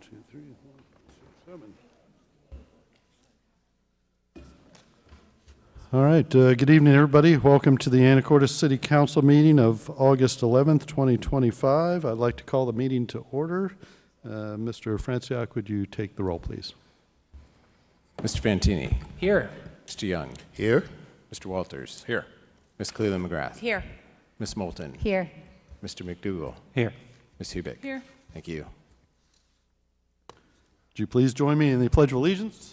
2, 3, 4, 5, 6, 7. All right, good evening, everybody. Welcome to the Anacortes City Council meeting of August 11th, 2025. I'd like to call the meeting to order. Mr. Franciac, would you take the roll, please? Mr. Fantini. Here. Mr. Young. Here. Mr. Walters. Here. Ms. Cleland McGrath. Here. Ms. Moulton. Here. Mr. McDougall. Here. Ms. Hubick. Here. Thank you. Would you please join me in the Pledge of Allegiance?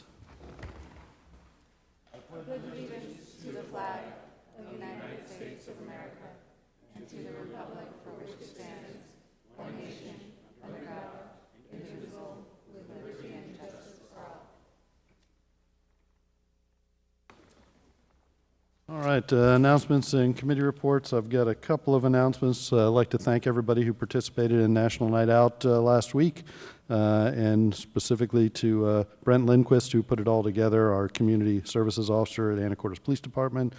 All right, announcements and committee reports. I've got a couple of announcements. I'd like to thank everybody who participated in National Night Out last week, and specifically to Brent Lindquist, who put it all together, our community services officer at Anacortes Police Department.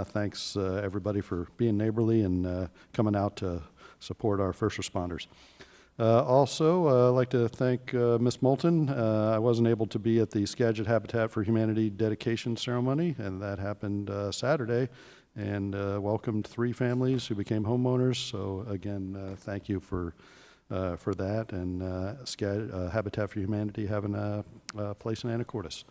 Thanks, everybody, for being neighborly and coming out to support our first responders. Also, I'd like to thank Ms. Moulton. I wasn't able to be at the Skagit Habitat for Humanity dedication ceremony, and that happened Saturday, and welcomed 3 families who became homeowners. So again, thank you for that, and Habitat for Humanity having a place in Anacortes.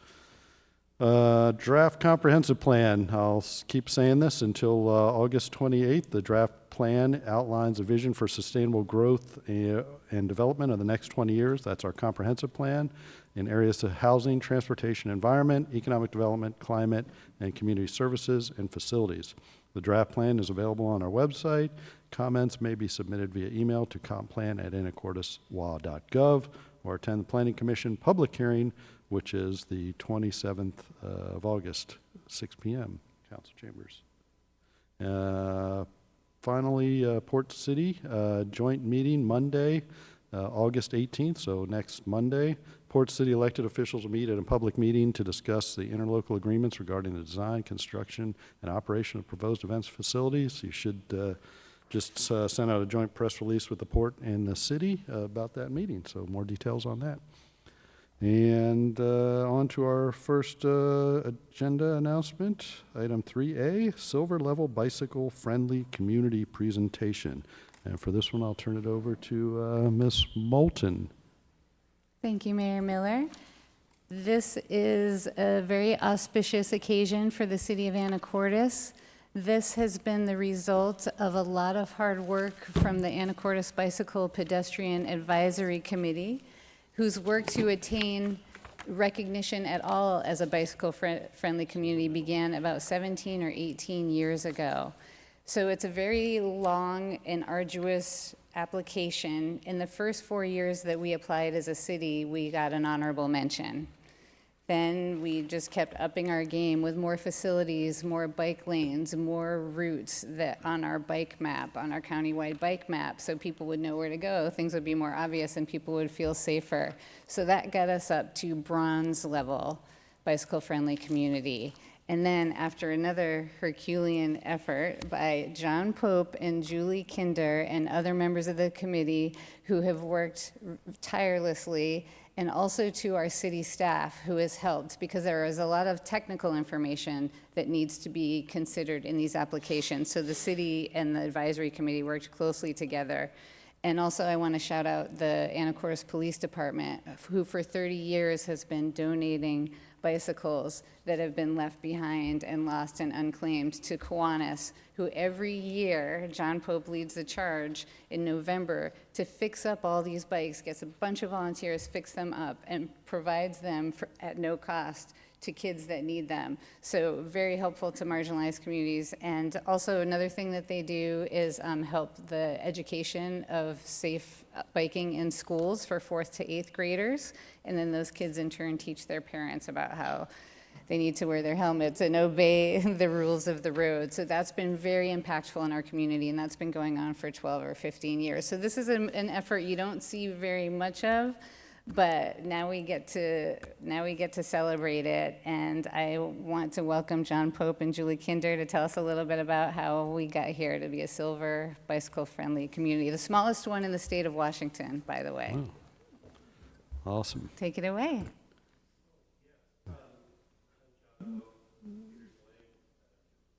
Draft comprehensive plan. I'll keep saying this until August 28th. The draft plan outlines a vision for sustainable growth and development of the next 20 years. That's our comprehensive plan in areas of housing, transportation, environment, economic development, climate, and community services and facilities. The draft plan is available on our website. Comments may be submitted via email to complan@anacorteswa.gov or attend the Planning Commission public hearing, which is the 27th of August, 6 p.m., council chambers. Finally, Port City joint meeting Monday, August 18th, so next Monday. Port City elected officials will meet at a public meeting to discuss the interlocal agreements regarding the design, construction, and operation of proposed events facilities. You should just send out a joint press release with the port and the city about that meeting, so more details on that. And on to our first agenda announcement, item 3A, Silver Level Bicycle Friendly Community Presentation. And for this one, I'll turn it over to Ms. Moulton. Thank you, Mayor Miller. This is a very auspicious occasion for the city of Anacortes. This has been the result of a lot of hard work from the Anacortes Bicycle Pedestrian Advisory Committee, whose work to attain recognition at all as a bicycle-friendly community began about 17 or 18 years ago. So it's a very long and arduous application. In the first 4 years that we applied as a city, we got an honorable mention. Then we just kept upping our game with more facilities, more bike lanes, more routes that on our bike map, on our countywide bike map, so people would know where to go. Things would be more obvious and people would feel safer. So that got us up to bronze level bicycle-friendly community. And then after another Herculean effort by John Pope and Julie Kinder and other members of the committee who have worked tirelessly, and also to our city staff who has helped, because there is a lot of technical information that needs to be considered in these applications. So the city and the advisory committee worked closely together. And also I want to shout out the Anacortes Police Department, who for 30 years has been donating bicycles that have been left behind and lost and unclaimed to Kiwanis, who every year, John Pope leads the charge in November to fix up all these bikes, gets a bunch of volunteers, fix them up, and provides them at no cost to kids that need them. So very helpful to marginalized communities. And also another thing that they do is help the education of safe biking in schools for 4th to 8th graders. And then those kids in turn teach their parents about how they need to wear their helmets and obey the rules of the road. So that's been very impactful in our community, and that's been going on for 12 or 15 years. So this is an effort you don't see very much of, but now we get to celebrate it. And I want to welcome John Pope and Julie Kinder to tell us a little bit about how we got here to be a silver bicycle-friendly community, the smallest one in the state of Washington, by the way. Wow. Awesome. Take it away.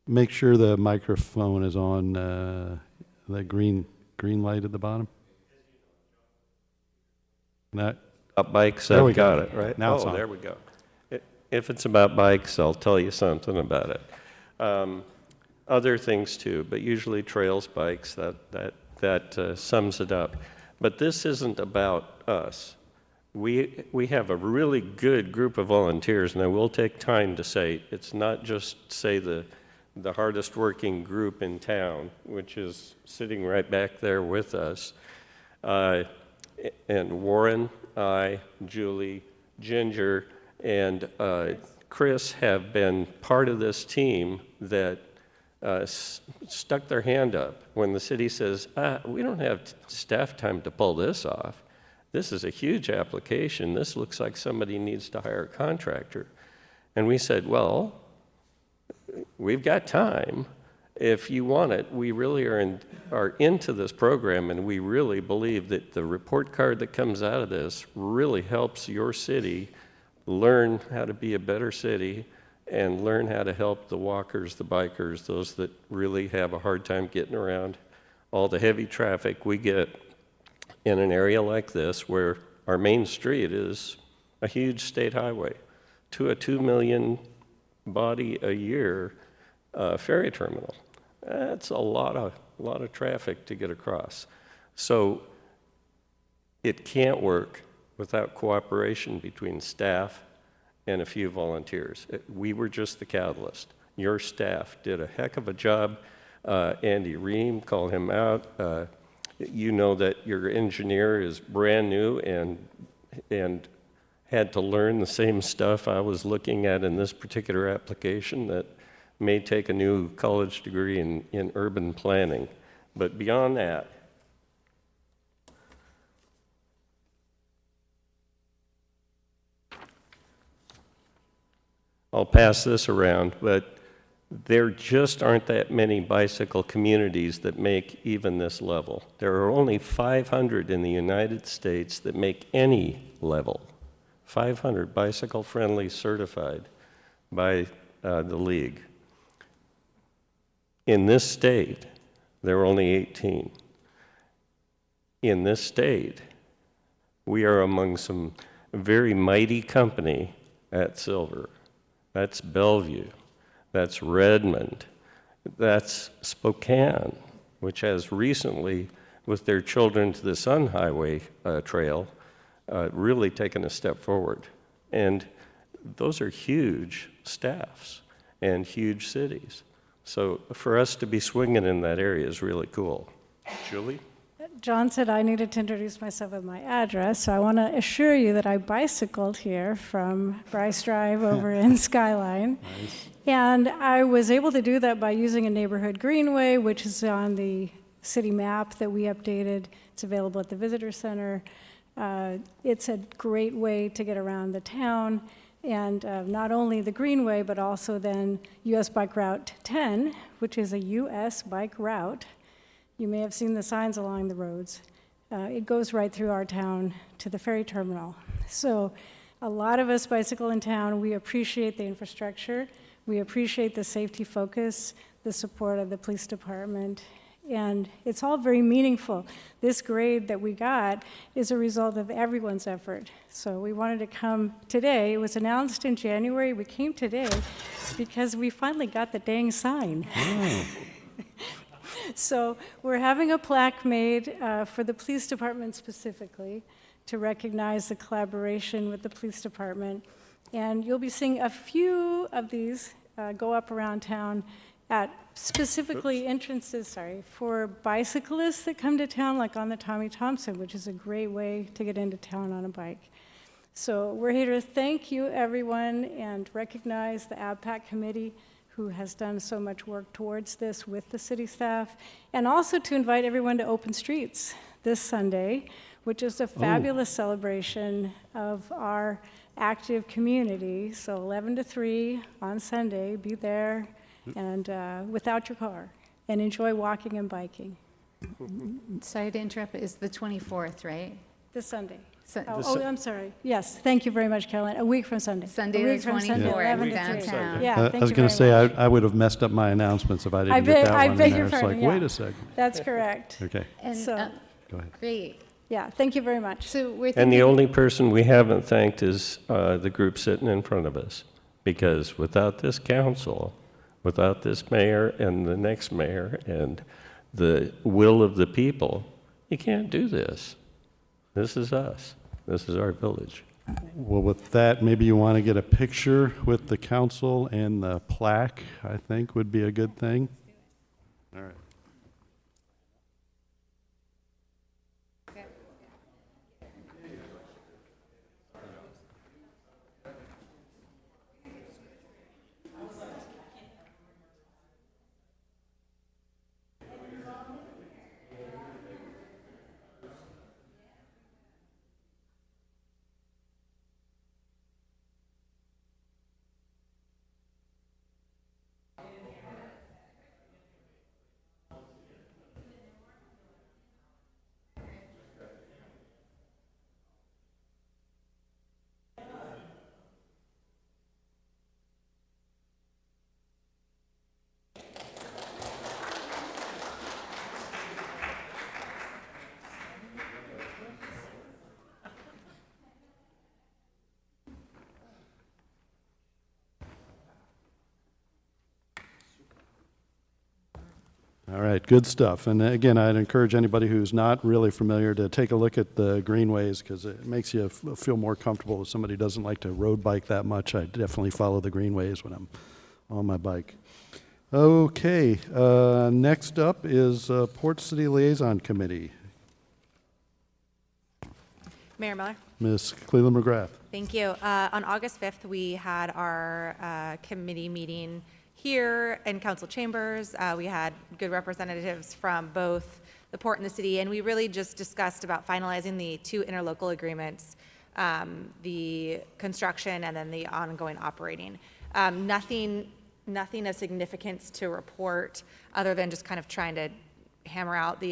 Make sure the microphone is on the green light at the bottom. That, About bikes, There we I've go. got it, right? Now it's Oh, on. there we go. If it's about bikes, I'll tell you something about it. Other things too, but usually trails, bikes, that sums it up. But this isn't about us. We have a really good group of volunteers, and I will take time to say, it's not just, say, the hardest working group in town, which is sitting right back there with us. And Warren, I, Julie, Ginger, and Chris have been part of this team that stuck their hand up when the city says, we don't have staff time to pull this off. This is a huge application. This looks like somebody needs to hire a contractor. And we said, well, we've got time. If you want it, we really are into this program, and we really believe that the report card that comes out of this really helps your city learn how to be a better city and learn how to help the walkers, the bikers, those that really have a hard time getting around all the heavy traffic we get in an area like this where our main street is a huge state highway to a 2 million body a year ferry terminal. That's a lot of traffic to get across. So it can't work without cooperation between staff and a few volunteers. We were just the catalyst. Your staff did a heck of a job. Andy Ream, call him out. You know that your engineer is brand new and had to learn the same stuff I was looking at in this particular application that may take a new college degree in urban planning. But beyond that, I'll pass this around, but there just aren't that many bicycle communities that make even this level. There are only 500 in the United States that make any level. 500 bicycle-friendly certified by the league. In this state, there are only 18. In this state, we are among some very mighty company at Silver. That's Bellevue. That's Redmond. That's Spokane, which has recently, with their Children to the Sun Highway trail, really taken a step forward. And those are huge staffs and huge cities. So for us to be swinging in that area is really cool. Julie? John said I needed to introduce myself with my address, so I want to assure you that I bicycled here from Bryce Drive over in Skyline. Nice. And I was able to do that by using a neighborhood greenway, which is on the city map that we updated. It's available at the visitor center. It's a great way to get around the town, and not only the greenway, but also then US Bike Route 10, which is a US bike route. You may have seen the signs along the roads. It goes right through our town to the ferry terminal. So a lot of us bicycle in town. We appreciate the infrastructure. We appreciate the safety focus, the support of the police department, and it's all very meaningful. This grade that we got is a result of everyone's effort. So we wanted to come today. It was announced in January. We came today because we finally got the dang sign. So we're having a plaque made for the police department specifically to recognize the collaboration with the police department. And you'll be seeing a few of these go up around town at specifically entrances, for bicyclists that come to town, like on the Tommy Thompson, which is a great way to get into town on a bike. So we're here to thank you, everyone, and recognize the ABPAC committee who has done so much work towards this with the city staff, and also to invite everyone to Open Streets this Sunday, which is a fabulous celebration of our active community. So 11 to 3 on Sunday, be there and without your car, and enjoy walking and biking Sorry to interrupt, but it's the 24th, right? this Sunday. I'm sorry. Yes, thank you very much, Caroline. A week from Sunday. Sunday A the week from Sunday, 24th, 11 to 3. downtown. Yeah, I thank was you going very to say, much. I would have messed up my announcements if I I didn't get that I one in beg there. your It's pardon, like, yeah. wait a second. That's correct. Okay, And, So- go ahead. great. Yeah, thank you very much. So we're And the thinking, only person we haven't thanked is the group sitting in front of us. Because without this council, without this mayor and the next mayor and the will of the people, you can't do this. This is us. This is our village. Well, with that, maybe you want to get a picture with the council and the plaque, I think would be a good thing. All right. All right, good stuff. And again, I'd encourage anybody who's not really familiar to take a look at the greenways because it makes you feel more comfortable. If somebody doesn't like to road bike that much, I definitely follow the greenways when I'm on my bike. Okay, next up is Port City Liaison Committee. Mayor Miller. Ms. Cleland McGrath. Thank you. On August 5th, we had our committee meeting here in council chambers. We had good representatives from both the port and the city, and we really just discussed about finalizing the 2 interlocal agreements, the construction and then the ongoing operating. Nothing of significance to report other than just kind of trying to hammer out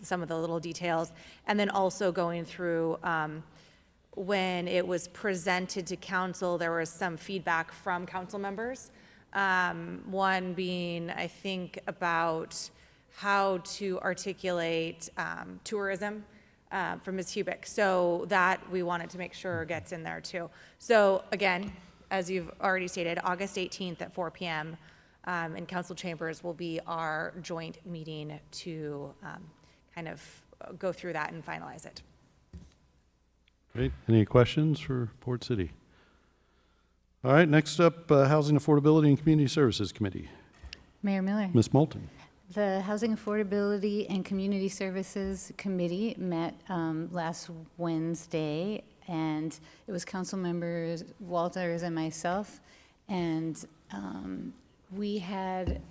some of the little details, and then also going through when it was presented to council, there was some feedback from council members. One being, I think, about how to articulate tourism from Ms. Hubick. So that we wanted to make sure gets in there too. So again, as you've already stated, August 18th at 4 p.m. In council chambers will be our joint meeting to kind of go through that and finalize it. Great. Any questions for Port City? All right, next up, Housing Affordability and Community Services Committee. Mayor Miller. Ms. Moulton. The Housing Affordability and Community Services Committee met last Wednesday, and it was council members Walters and myself, and we had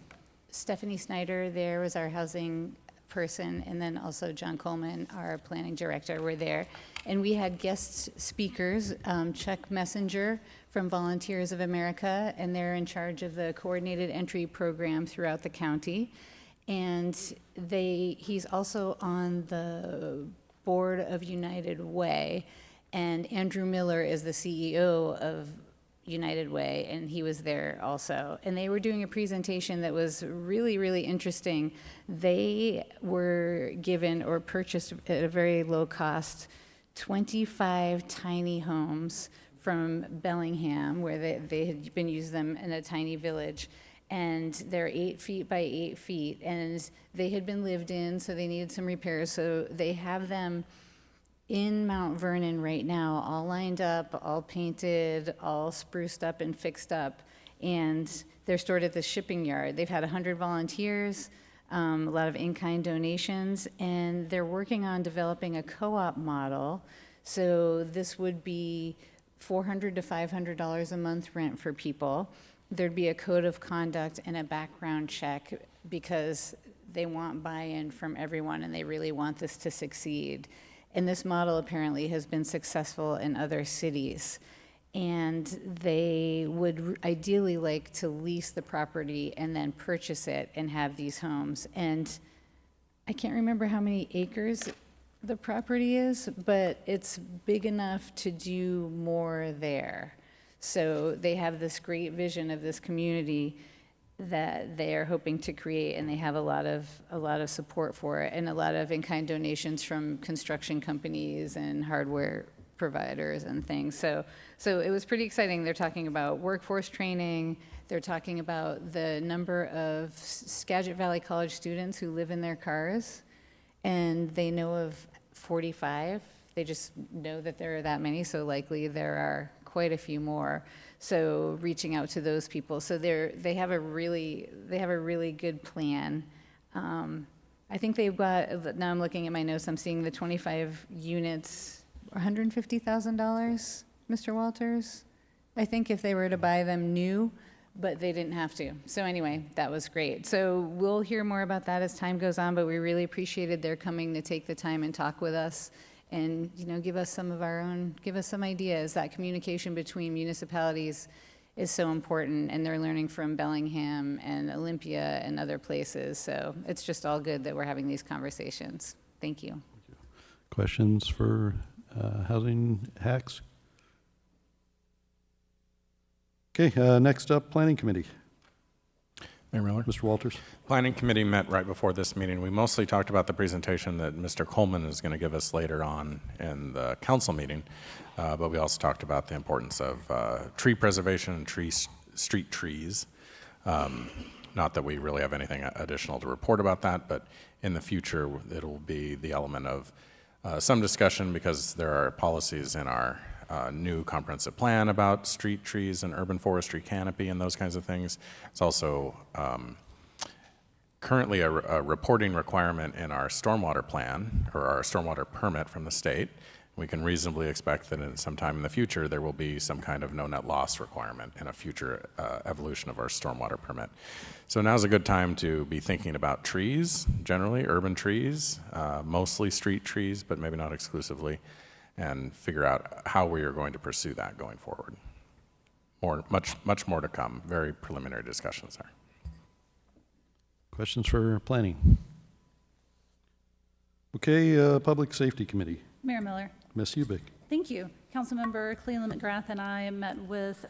Stephanie Snyder there was our housing person, and then also John Coleman, our planning director, were there. And we had guest speakers, Chuck Messenger from Volunteers of America, and they're in charge of the coordinated entry program throughout the county. And he's also on the board of United Way, and Andrew Miller is the CEO of United Way, and he was there also. And they were doing a presentation that was really, really interesting. They were given or purchased at a very low cost 25 tiny homes from Bellingham, where they had been using them in a tiny village. And they're 8 feet by 8 feet, and they had been lived in, so they needed some repairs. So they have them in Mount Vernon right now, all lined up, all painted, all spruced up and fixed up, and they're stored at the shipping yard. They've had 100 volunteers, a lot of in-kind donations, and they're working on developing a co-op model. So this would be $400 to $500 a month rent for people. There'd be a code of conduct and a background check because they want buy-in from everyone and they really want this to succeed. And this model apparently has been successful in other cities. And they would ideally like to lease the property and then purchase it and have these homes. And I can't remember how many acres the property is, but it's big enough to do more there. So they have this great vision of this community that they are hoping to create, and they have a lot of support for it, and a lot of in-kind donations from construction companies and hardware providers and things. So it was pretty exciting. They're talking about workforce training. They're talking about the number of Skagit Valley College students who live in their cars, and they know of 45. They just know that there are that many, so likely there are quite a few more. So reaching out to those people. So they have a really good plan. I think they've got, now I'm looking at my notes, I'm seeing the 25 units, $150,000, Mr. Walters? I think if they were to buy them new, but they didn't have to. So anyway, that was great. So we'll hear more about that as time goes on, but we really appreciated their coming to take the time and talk with us and, give us some of our own, give us some ideas. That communication between municipalities is so important, and they're learning from Bellingham and Olympia and other places. So it's just all good that we're having these conversations. Thank you. Questions for housing hacks? Okay, next up, Planning Committee. Mayor Miller. Mr. Walters. Planning Committee met right before this meeting. We mostly talked about the presentation that Mr. Coleman is going to give us later on in the council meeting, but we also talked about the importance of tree preservation and street trees. Not that we really have anything additional to report about that, but in the future it will be the element of some discussion, because there are policies in our new comprehensive plan about street trees and urban forestry canopy and those kinds of things. It's also currently a reporting requirement in our stormwater plan, or our stormwater permit from the state. We can reasonably expect that in some time in the future there will be some kind of no net loss requirement in a future evolution of our stormwater permit. So now's a good time to be thinking about trees, generally urban trees, mostly street trees, but maybe not exclusively, and figure out how we are going to pursue that going forward. Much more to come. Very preliminary discussions there. Questions for planning? Okay, Public Safety Committee. Mayor Miller. Ms. Hubick. Thank you. Councilmember Cleland McGrath and I met with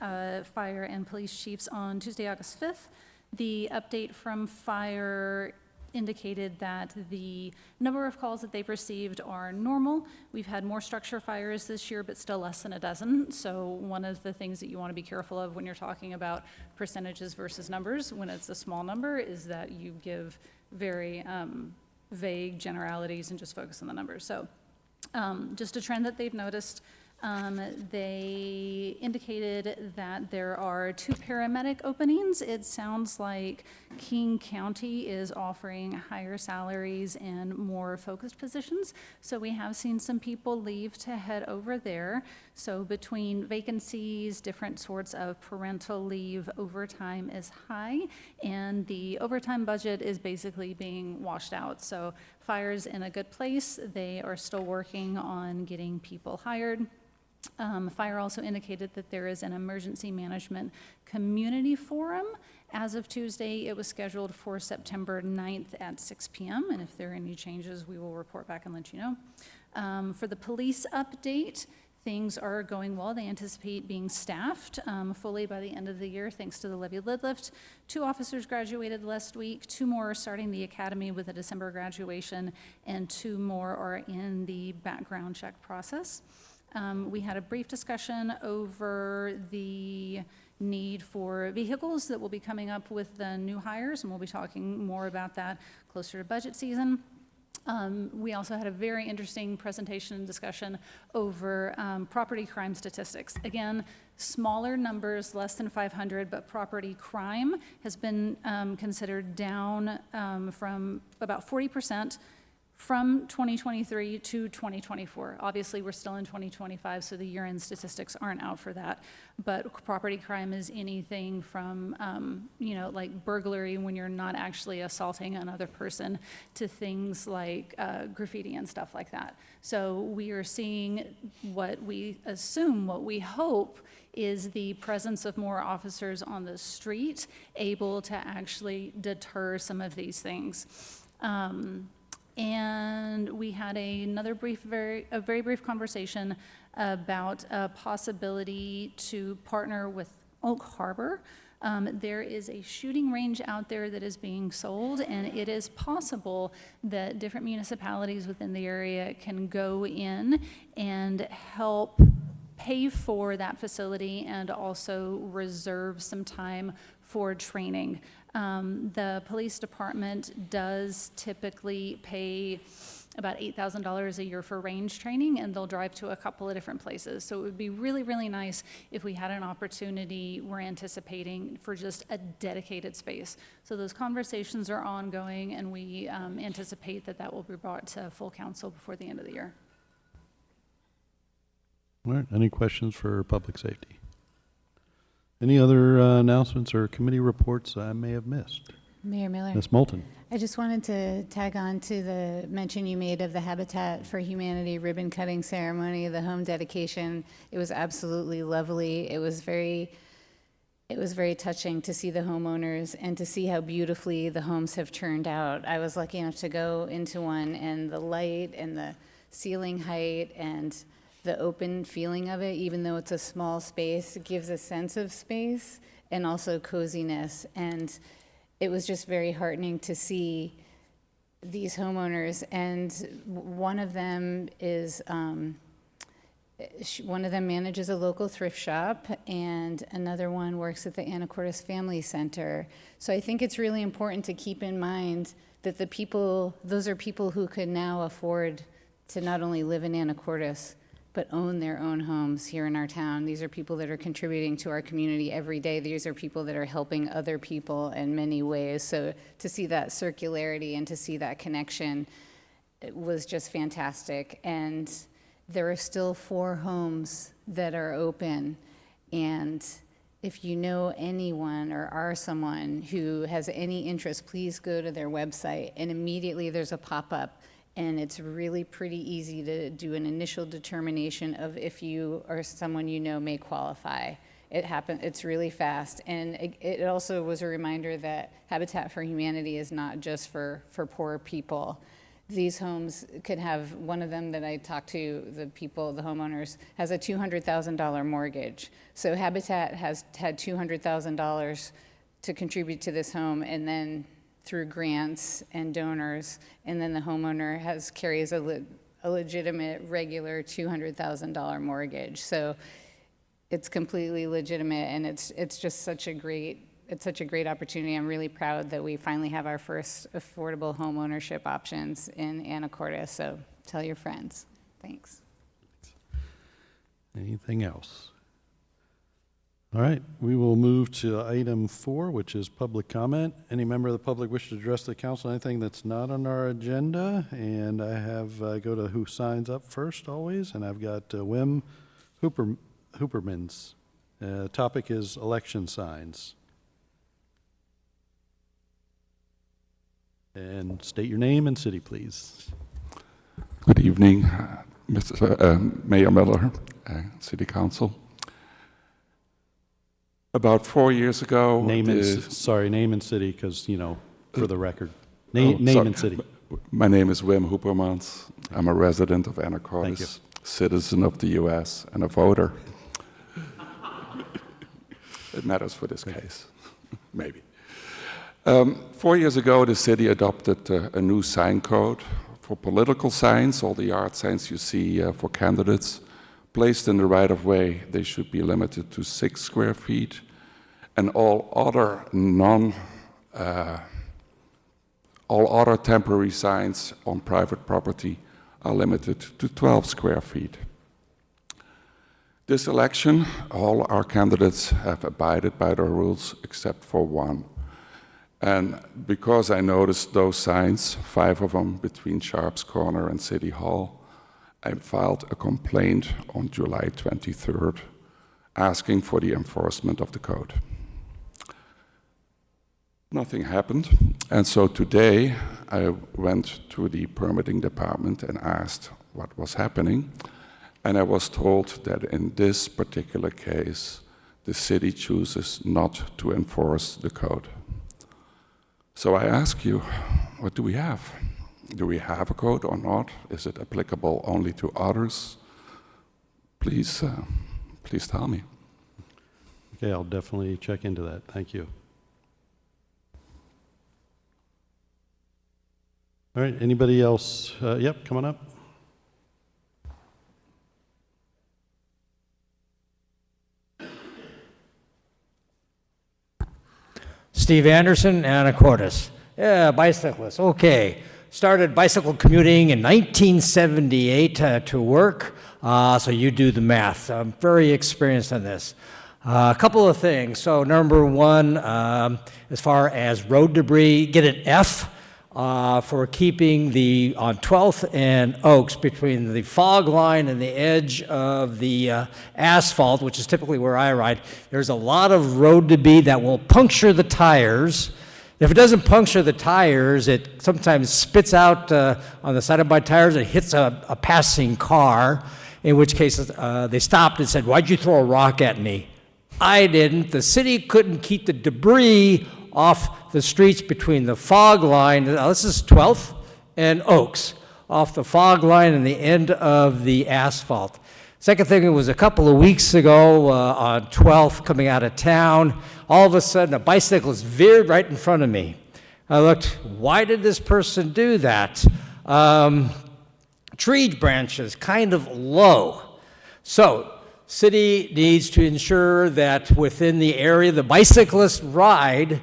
fire and police chiefs on Tuesday, August 5th. The update from fire indicated that the number of calls that they've received are normal. We've had more structure fires this year, but still less than a dozen. So one of the things that you want to be careful of when you're talking about percentages versus numbers, when it's a small number, is that you give very vague generalities and just focus on the numbers. So just a trend that they've noticed. They indicated that there are 2 paramedic openings. It sounds like King County is offering higher salaries and more focused positions. So we have seen some people leave to head over there. So between vacancies, different sorts of parental leave, overtime is high, and the overtime budget is basically being washed out. So fire's in a good place. They are still working on getting people hired. Fire also indicated that there is an emergency management community forum. As of Tuesday, it was scheduled for September 9th at 6 p.m. And if there are any changes, we will report back and let you know. For the police update, things are going well. They anticipate being staffed fully by the end of the year, thanks to the levy lid lift. 2 officers graduated last week. 2 more are starting the academy with a December graduation, and 2 more are in the background check process. We had a brief discussion over the need for vehicles that will be coming up with the new hires, and we'll be talking more about that closer to budget season. We also had a very interesting presentation and discussion over property crime statistics. Again, smaller numbers, less than 500, but property crime has been considered down from about 40% from 2023 to 2024. Obviously, we're still in 2025, so the year-end statistics aren't out for that. But property crime is anything from, like burglary when you're not actually assaulting another person, to things like graffiti and stuff like that. So we are seeing what we hope is the presence of more officers on the street able to actually deter some of these things. And we had a very brief conversation about a possibility to partner with Oak Harbor. There is a shooting range out there that is being sold, and it is possible that different municipalities within the area can go in and help pay for that facility and also reserve some time for training. The police department does typically pay about $8,000 a year for range training, and they'll drive to a couple of different places. So it would be really, really nice if we had an opportunity we're anticipating for just a dedicated space. So those conversations are ongoing, and we anticipate that that will be brought to full council before the end of the year. All right, any questions for public safety? Any other announcements or committee reports I may have missed? Mayor Miller. Ms. Moulton? I just wanted to tag on to the mention you made of the Habitat for Humanity ribbon cutting ceremony, the home dedication. It was absolutely lovely. It was very touching to see the homeowners and to see how beautifully the homes have turned out. I was lucky enough to go into one, and the light and the ceiling height and the open feeling of it, even though it's a small space, it gives a sense of space and also coziness. And it was just very heartening to see these homeowners. And one of them manages a local thrift shop, and another one works at the Anacortes Family Center. So I think it's really important to keep in mind that those are people who could now afford to not only live in Anacortes, but own their own homes here in our town. These are people that are contributing to our community every day. These are people that are helping other people in many ways. So to see that circularity and to see that connection, it was just fantastic. And there are still 4 homes that are open. And if you know anyone or are someone who has any interest, please go to their website, and immediately there's a pop-up. And it's really pretty easy to do an initial determination of if you or someone you know may qualify. It's really fast. And it also was a reminder that Habitat for Humanity is not just for poor people. These homes could have, one of them that I talked to, the homeowners, has a $200,000 mortgage. So Habitat has had $200,000 to contribute to this home, and then through grants and donors, and then the homeowner carries a legitimate, regular $200,000 mortgage. So it's completely legitimate, and it's just such a great opportunity. I'm really proud that we finally have our first affordable home ownership options in Anacortes. So tell your friends. Thanks. Anything else? All right, we will move to item 4, which is public comment. Any member of the public wish to address the council on anything that's not on our agenda? And I have, go to who signs up first always, and I've got Wim Hoopermans. Topic is election signs. And state your name and city, please. Good evening, Mr. Mayor Miller, City Council. About 4 years ago... Name and city, because, for the record. Name and city. My name is Wim Hoopermans. I'm a resident of Anacortes, citizen of the U.S., and a voter. It matters for this case, maybe. 4 years ago, the city adopted a new sign code for political signs. All the yard signs you see for candidates placed in the right-of-way, they should be limited to 6 square feet, and all other temporary signs on private property are limited to 12 square feet. This election, all our candidates have abided by the rules except for one. And because I noticed those signs, 5 of them between Sharps Corner and City Hall, I filed a complaint on July 23rd asking for the enforcement of the code. Nothing happened, and so today I went to the permitting department and asked what was happening, and I was told that in this particular case, the city chooses not to enforce the code. So I ask you, what do we have? Do we have a code or not? Is it applicable only to others? Please tell me. Okay, I'll definitely check into that. Thank you. All right, anybody else? Yep, come on up. Steve Anderson, Anacortes. Yeah, bicyclist. Okay. Started bicycle commuting in 1978 to work, so you do the math. I'm very experienced on this. A couple of things. So number one, as far as road debris, get an F for keeping on 12th and Oaks between the fog line and the edge of the asphalt, which is typically where I ride. There's a lot of road debris that will puncture the tires. If it doesn't puncture the tires, it sometimes spits out on the side of my tires and hits a passing car, in which case they stopped and said, "Why'd you throw a rock at me?" I didn't. The city couldn't keep the debris off the streets between the fog line, this is 12th and Oaks, off the fog line and the end of the asphalt. Second thing, it was a couple of weeks ago on 12th coming out of town. All of a sudden, a bicyclist veered right in front of me. I looked, why did this person do that? Tree branches kind of low. So, city needs to ensure that within the area the bicyclists ride,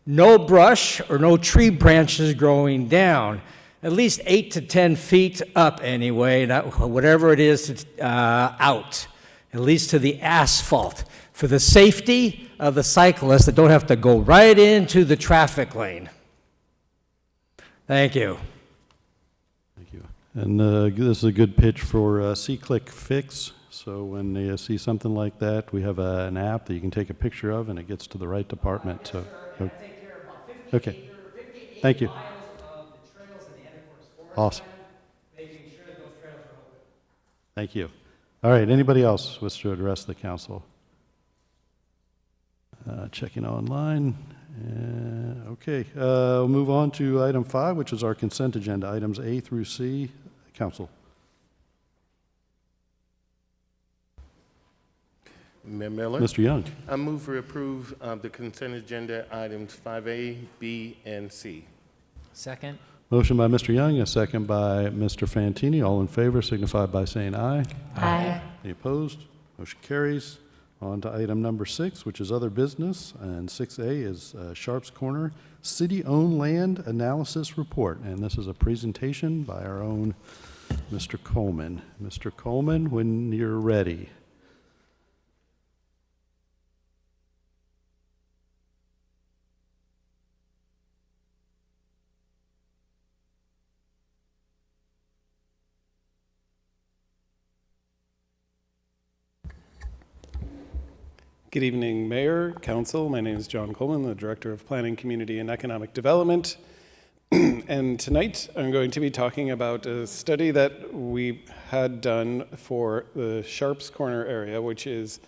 no brush or no tree branches growing down. At least 8 to 10 feet up anyway, whatever it is, out, at least to the asphalt, for the safety of the cyclists that don't have to go right into the traffic lane. Thank you. Thank you. And this is a good pitch for C-Click Fix. So when you see something like that, we have an app that you can take a picture of, and it gets to the right department. So, okay. Thank you. Awesome. Making sure that those trails are open. Thank you. All right, anybody else wish to address the council? Checking online. Okay, we'll move on to item 5, which is our consent agenda, items A through C. Council. Mayor Miller. Mr. Young. I move to approve the consent agenda items 5A, B, and C. Second. Motion by Mr. Young, a second by Mr. Fantini. All in favor signify by saying aye. Aye. Any opposed? Motion carries. On to item number 6, which is other business, and 6A is Sharps Corner City-Owned Land Analysis Report, and this is a presentation by our own Mr. Coleman. Mr. Coleman, when you're ready. Good evening, Mayor, Council. My name is John Coleman, the Director of Planning, Community, and Economic Development. And tonight I'm going to be talking about a study that we had done for the Sharps Corner area, which is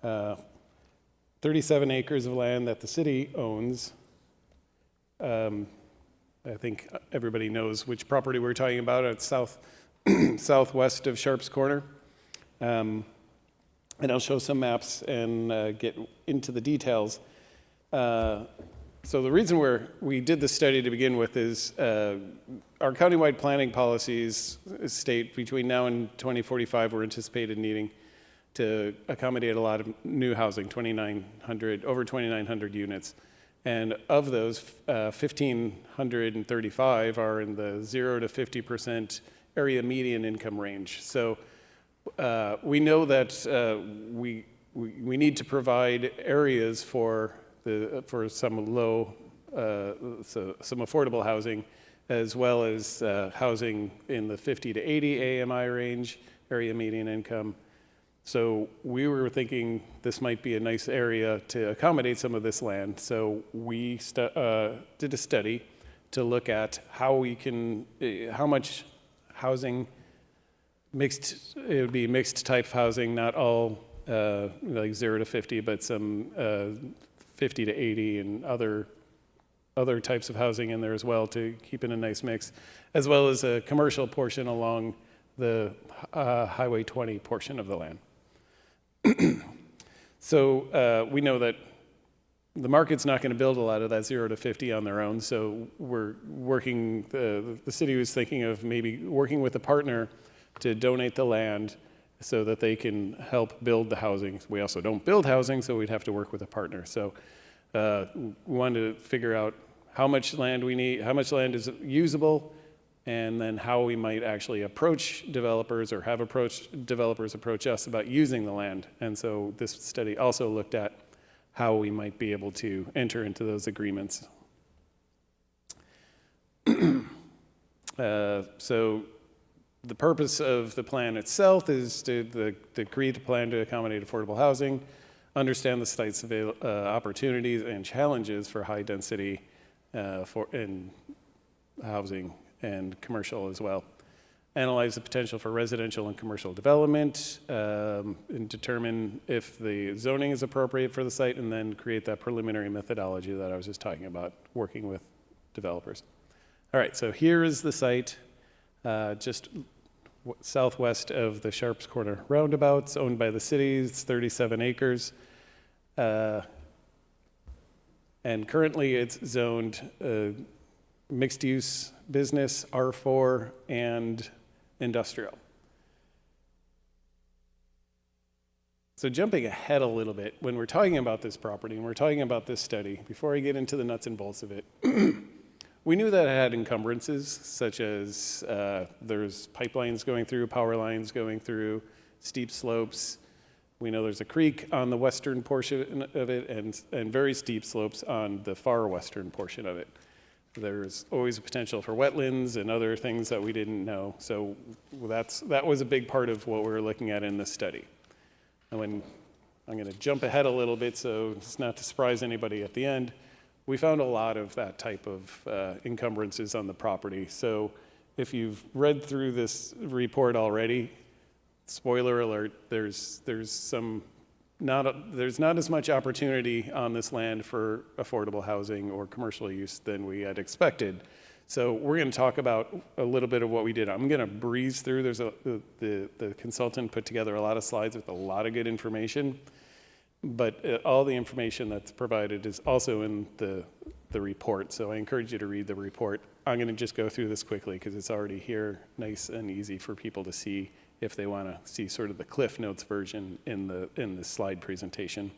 37 acres of land that the city owns. I think everybody knows which property we're talking about. It's southwest of Sharps Corner. And I'll show some maps and get into the details. So the reason we did this study to begin with is our countywide planning policies state between now and 2045 we're anticipated needing to accommodate a lot of new housing, over 2,900 units. And of those, 1,535 are in the 0 to 50% area median income range. So we know that we need to provide areas for some some affordable housing, as well as housing in the 50 to 80 AMI range, area median income. So we were thinking this might be a nice area to accommodate some of this land. So we did a study to look at how much housing. It would be mixed type housing, not all like 0 to 50, but some 50 to 80 and other other types of housing in there as well to keep it a nice mix, as well as a commercial portion along the Highway 20 portion of the land. So we know that the market's not going to build a lot of that 0 to 50 on their own, so we're working, the city was thinking of maybe working with a partner to donate the land so that they can help build the housing. We also don't build housing, so we'd have to work with a partner. So we wanted to figure out how much land we need, how much land is usable, and then how we might actually approach developers or have developers approach us about using the land. And so this study also looked at how we might be able to enter into those agreements. So the purpose of the plan itself is to create a plan to accommodate affordable housing, understand the site's opportunities and challenges for high density in housing and commercial as well. Analyze the potential for residential and commercial development, and determine if the zoning is appropriate for the site, and then create that preliminary methodology that I was just talking about, working with developers. All right, so here is the site, just southwest of the Sharps Corner roundabout. It's owned by the city. It's 37 acres. And currently it's zoned mixed use business, R4, and industrial. So jumping ahead a little bit, when we're talking about this property and we're talking about this study, before I get into the nuts and bolts of it, we knew that it had encumbrances, such as there's pipelines going through, power lines going through, steep slopes. We know there's a creek on the western portion of it and very steep slopes on the far western portion of it. There's always a potential for wetlands and other things that we didn't know. So that was a big part of what we were looking at in this study. And when I'm going to jump ahead a little bit so it's not to surprise anybody at the end, we found a lot of that type of encumbrances on the property. So if you've read through this report already, spoiler alert, there's not as much opportunity on this land for affordable housing or commercial use than we had expected. So we're going to talk about a little bit of what we did. I'm going to breeze through. There's the consultant put together a lot of slides with a lot of good information, but all the information that's provided is also in the report. So I encourage you to read the report. I'm going to just go through this quickly because it's already here, nice and easy for people to see if they want to see sort of the Cliff Notes version in the slide presentation.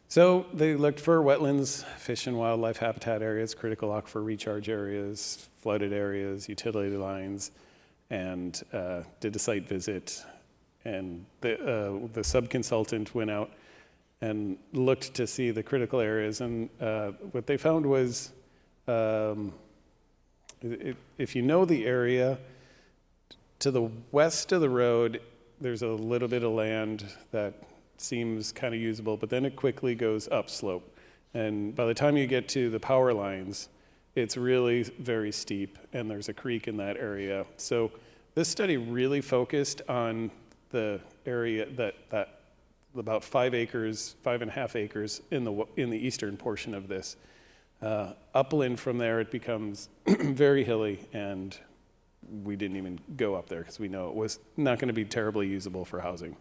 So they looked for wetlands, fish and wildlife habitat areas, critical aquifer recharge areas, flooded areas, utility lines, and did a site visit. And the sub-consultant went out and looked to see the critical areas. And what they found was, if you know the area, to the west of the road, there's a little bit of land that seems kind of usable, but then it quickly goes upslope. And by the time you get to the power lines, it's really very steep, and there's a creek in that area. So this study really focused on the area that about 5 acres, 5.5 acres in the eastern portion of this. Upland from there, it becomes very hilly, and we didn't even go up there because we know it was not going to be terribly usable for housing.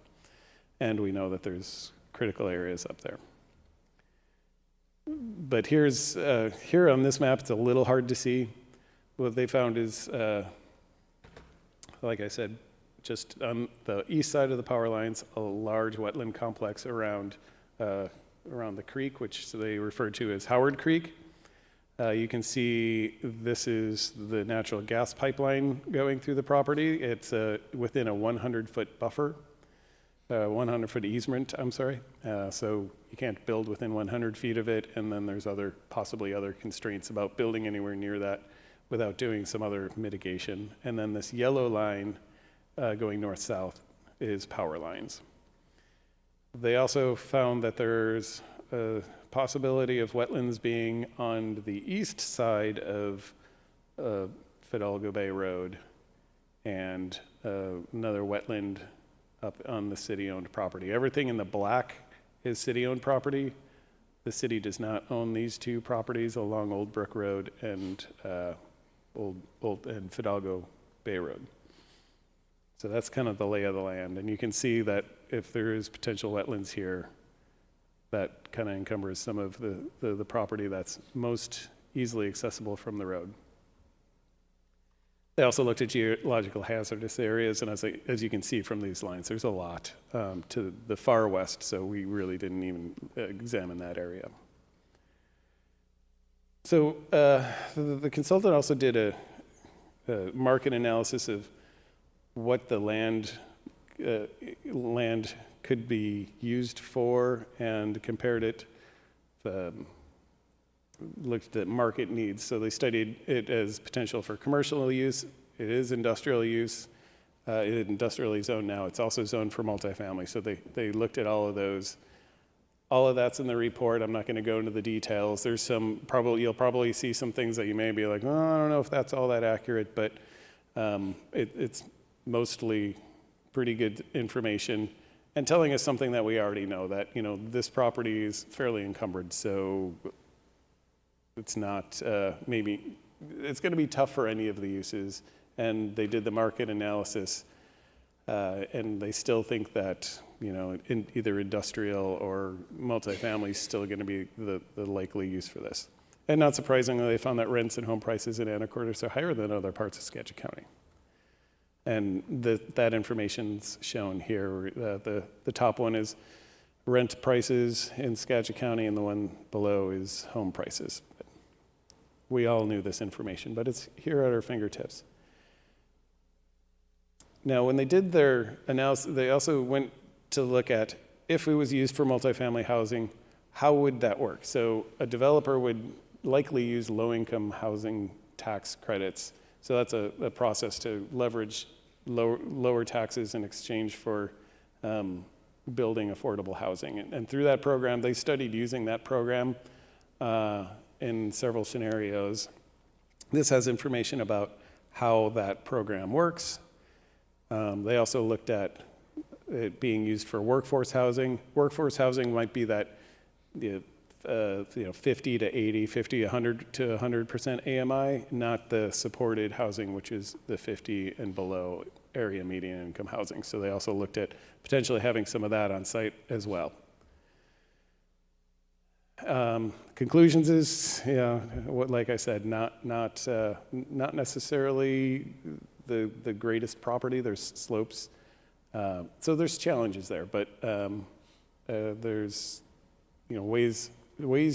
And we know that there's critical areas up there. But here on this map, it's a little hard to see. What they found is, like I said, just on the east side of the power lines, a large wetland complex around the creek, which they refer to as Howard Creek. You can see this is the natural gas pipeline going through the property. It's within a 100-foot buffer, 100-foot easement, I'm sorry. So you can't build within 100 feet of it, and then there's possibly other constraints about building anywhere near that without doing some other mitigation. And then this yellow line going north-south is power lines. They also found that there's a possibility of wetlands being on the east side of Fidalgo Bay Road, and another wetland up on the city-owned property. Everything in the black is city-owned property. The city does not own these two properties along Old Brook Road and and Fidalgo Bay Road. So that's kind of the lay of the land. And you can see that if there is potential wetlands here, that kind of encumbers some of the property that's most easily accessible from the road. They also looked at geological hazardous areas, and as you can see from these lines, there's a lot to the far west, so we really didn't even examine that area. So the consultant also did a market analysis of what the land could be used for and compared it, looked at market needs. So they studied it as potential for commercial use. It is industrial use. It is industrially zoned now. It's also zoned for multifamily. So they looked at all of those. All of that's in the report. I'm not going to go into the details. There's some you'll probably see some things that you may be like, oh, I don't know if that's all that accurate, but it's mostly pretty good information and telling us something that we already know, that this property is fairly encumbered, so it's not maybe it's going to be tough for any of the uses. And they did the market analysis, and they still think that in either industrial or multifamily is still going to be the likely use for this. And not surprisingly, they found that rents and home prices in Anacortes are higher than other parts of Skagit County. And that information's shown here. The top one is rent prices in Skagit County, and the one below is home prices. We all knew this information, but it's here at our fingertips. Now, when they did their analysis, they also went to look at if it was used for multifamily housing, how would that work? So a developer would likely use low-income housing tax credits. So that's a process to leverage lower taxes in exchange for building affordable housing. And through that program, they studied using that program in several scenarios. This has information about how that program works. They also looked at it being used for workforce housing. Workforce housing might be that 50 to 80, 50, 100 to 100% AMI, not the supported housing, which is the 50 and below area median income housing. So they also looked at potentially having some of that on site as well. Conclusions is, like I said, not necessarily the greatest property. There's slopes, so there's challenges there, but there's ways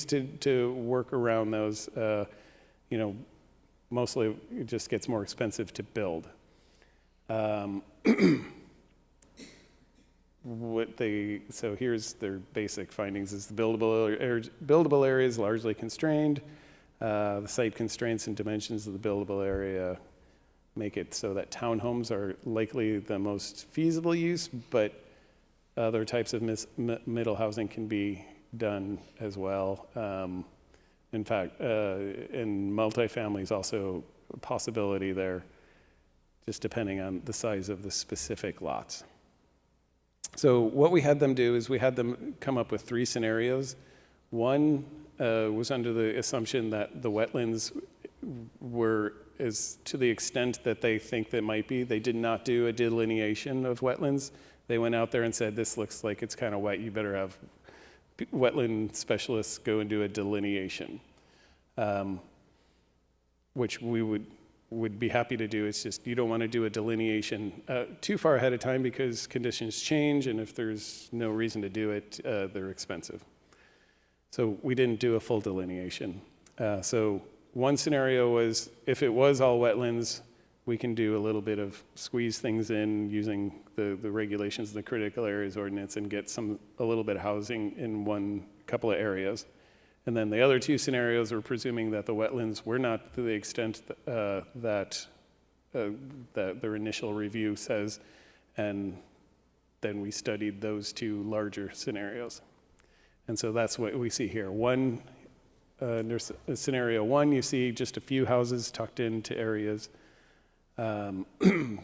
to work around those. Mostly it just gets more expensive to build. So here's their basic findings: is the buildable area is largely constrained. The site constraints and dimensions of the buildable area make it so that townhomes are likely the most feasible use, but other types of middle housing can be done as well. In fact, in multifamily is also a possibility there, just depending on the size of the specific lots. So what we had them do is we had them come up with 3 scenarios. One was under the assumption that the wetlands is to the extent that they think they might be. They did not do a delineation of wetlands. They went out there and said, this looks like it's kind of wet. You better have wetland specialists go and do a delineation, which we would be happy to do. It's just you don't want to do a delineation too far ahead of time because conditions change, and if there's no reason to do it, they're expensive. So we didn't do a full delineation. So one scenario was if it was all wetlands, we can do a little bit of squeeze things in using the regulations of the critical areas ordinance and get a little bit of housing in couple of areas. And then the other 2 scenarios were presuming that the wetlands were not to the extent that their initial review says, and then we studied those 2 larger scenarios. And so that's what we see here. There's scenario 1, you see just a few houses tucked into areas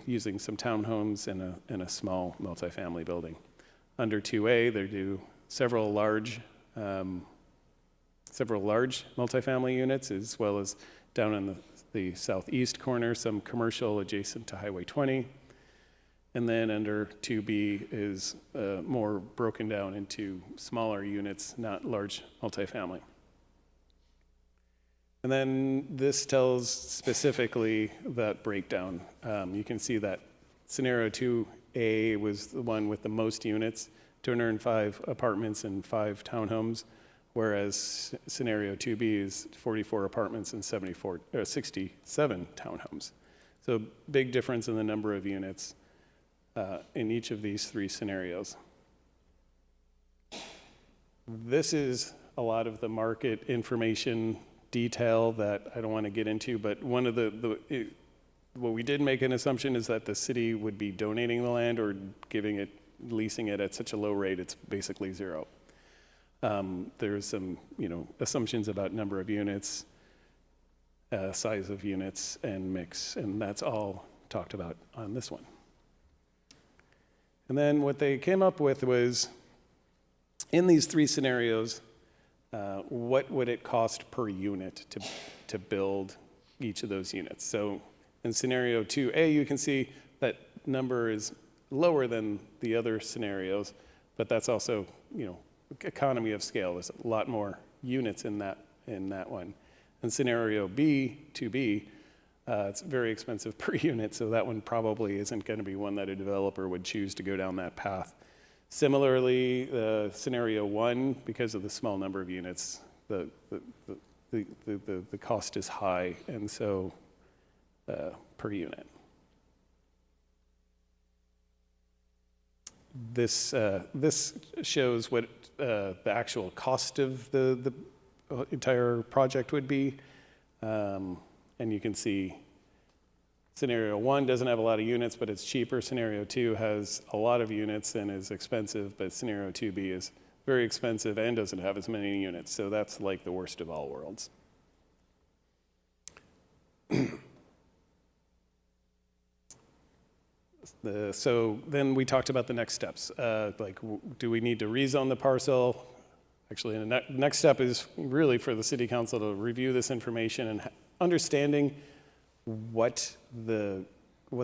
using some townhomes and a small multifamily building. Under 2A, they do several large several large multifamily units, as well as down in the southeast corner, some commercial adjacent to Highway 20. And then under 2B is more broken down into smaller units, not large multifamily. And then this tells specifically that breakdown. You can see that scenario 2A was the one with the most units, 205 apartments and 5 townhomes, whereas scenario 2B is 44 apartments and 67 townhomes. So big difference in the number of units in each of these 3 scenarios. This is a lot of the market information detail that I don't want to get into, but one of what we did make an assumption is that the city would be donating the land or leasing it at such a low rate, it's basically zero. There's some, assumptions about number of units, size of units, and mix, and that's all talked about on this one. And then what they came up with was, in these 3 scenarios, what would it cost per unit to build each of those units? So in scenario 2A, you can see that number is lower than the other scenarios, but that's also, economy of scale. There's a lot more units in that one. In scenario B, 2B, it's very expensive per unit, so that one probably isn't going to be one that a developer would choose to go down that path. Similarly, scenario 1, because of the small number of units, the cost is high, and so per unit. This shows what the actual cost of the entire project would be, and you can see scenario 1 doesn't have a lot of units, but it's cheaper. Scenario 2 has a lot of units and is expensive, but scenario 2B is very expensive and doesn't have as many units. So that's like the worst of all worlds. So then we talked about the next steps. Do we need to rezone the parcel? Actually, the next step is really for the city council to review this information and understanding what the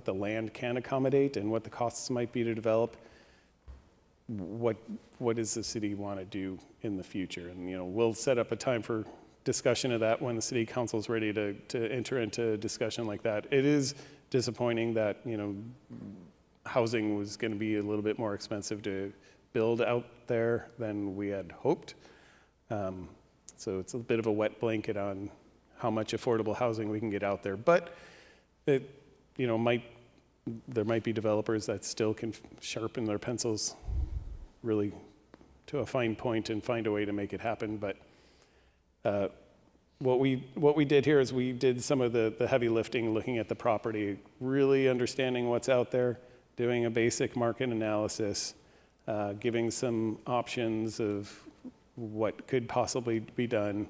land can accommodate and what the costs might be to develop. What does the city want to do in the future? And we'll set up a time for discussion of that when the city council is ready to enter into a discussion like that. It is disappointing that housing was going to be a little bit more expensive to build out there than we had hoped. So it's a bit of a wet blanket on how much affordable housing we can get out there. But there might be developers that still can sharpen their pencils really to a fine point and find a way to make it happen. But what we did here is we did some of the heavy lifting, looking at the property, really understanding what's out there, doing a basic market analysis, giving some options of what could possibly be done.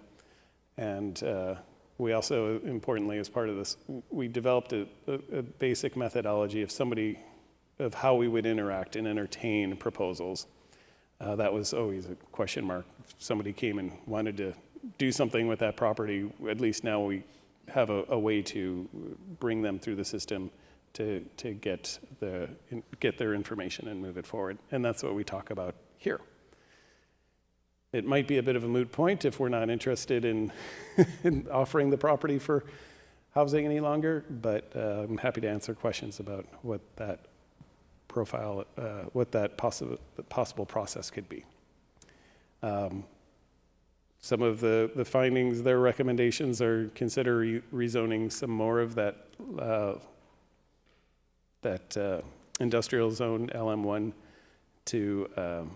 And we also, importantly, as part of this, we developed a basic methodology of how we would interact and entertain proposals. That was always a question mark. If somebody came and wanted to do something with that property, at least now we have a way to bring them through the system to get their information and move it forward. And that's what we talk about here. It might be a bit of a moot point if we're not interested in offering the property for housing any longer, but I'm happy to answer questions about what that profile, what that possible process could be. Some of the findings, their recommendations are consider rezoning some more of that industrial zone LM1 to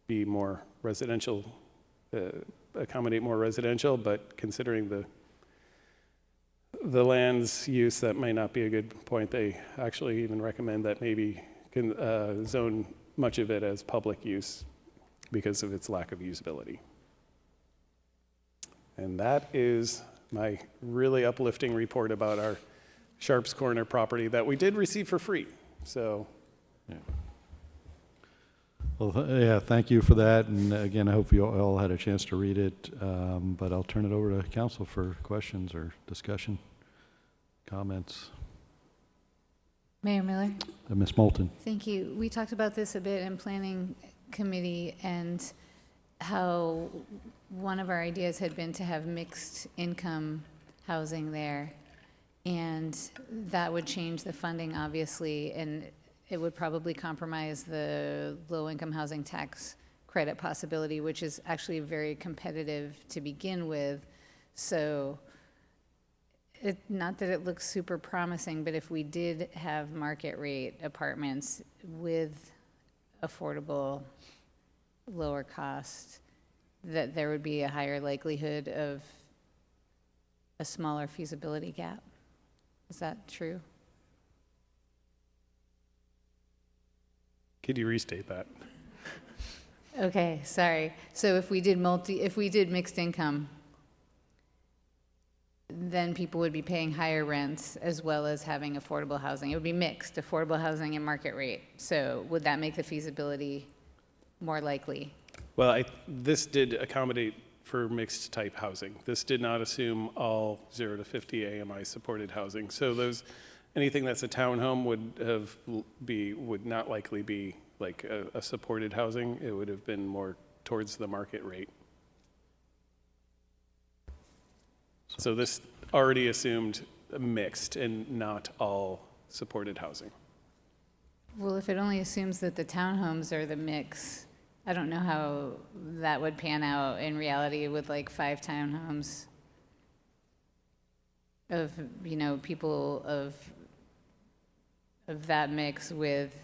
be more residential, accommodate more residential, but considering the land's use, that may not be a good point. They actually even recommend that maybe can zone much of it as public use because of its lack of usability. And that is my really uplifting report about our Sharps Corner property that we did receive for free. So, yeah. Well, yeah, thank you for that, and again, I hope you all had a chance to read it, but I'll turn it over to council for questions or discussion, comments. Mayor Miller? Ms. Moulton? Thank you. We talked about this a bit in Planning Committee and how one of our ideas had been to have mixed income housing there. And that would change the funding, obviously, and it would probably compromise the low-income housing tax credit possibility, which is actually very competitive to begin with. So, not that it looks super promising, but if we did have market rate apartments with affordable, lower cost, that there would be a higher likelihood of a smaller feasibility gap. Is that true? Could you restate that? Okay, sorry. So if we did mixed income, then people would be paying higher rents as well as having affordable housing. It would be mixed, affordable housing and market rate. So would that make the feasibility more likely? Well, this did accommodate for mixed type housing. This did not assume all 0 to 50 AMI supported housing. So anything that's a townhome would not likely be like a supported housing. It would have been more towards the market rate. So this already assumed mixed and not all supported housing. Well, if it only assumes that the townhomes are the mix, I don't know how that would pan out in reality with like 5 townhomes of, people of that mix with